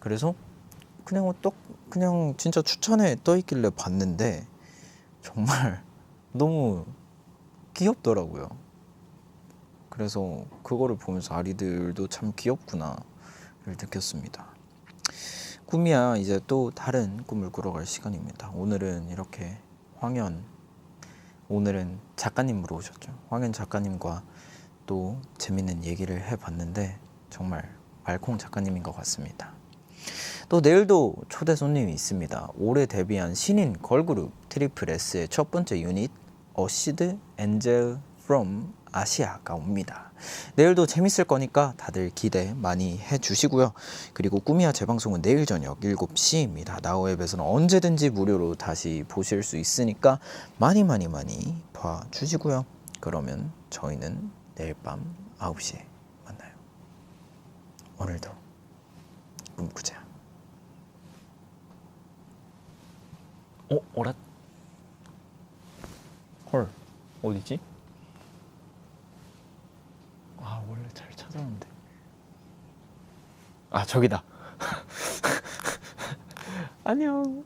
그래서 그냥 그냥 진짜 추천에 떠 있길래 봤는데 정말 너무 귀엽더라고요. 그래서 그거를 보면서 아리들도 참 귀엽구나를 느꼈습니다. 꿈이야 이제 또 다른 꿈을 꾸러갈 시간입니다. 오늘은 이렇게 오늘은 작가님으로 오셨죠. 황현 작가님과 또 재밌는 얘기를 해봤는데 정말 말콩 작가님인 것 같습니다. 또 내일도 초대 손님이 있습니다. 올해 데뷔한 신인 걸그룹 트리플 S의 첫 번째 유닛 어시드 엔젤 from 아시아가 옵니다. 내일도 재밌을 거니까 다들 기대 많이 해주시고요. 그리고 꿈이야 재방송은 내일 저녁 7시입니다. 나우앱에서는 언제든지 무료로 다시 보실 수 있으니까 많이 봐주시고요. 그러면 저희는 내일 밤 9시에 만나요. 오늘도 꿈꾸자. 오랏? 헐, 어디지? 원래 잘 찾았는데. 저기다. 안녕.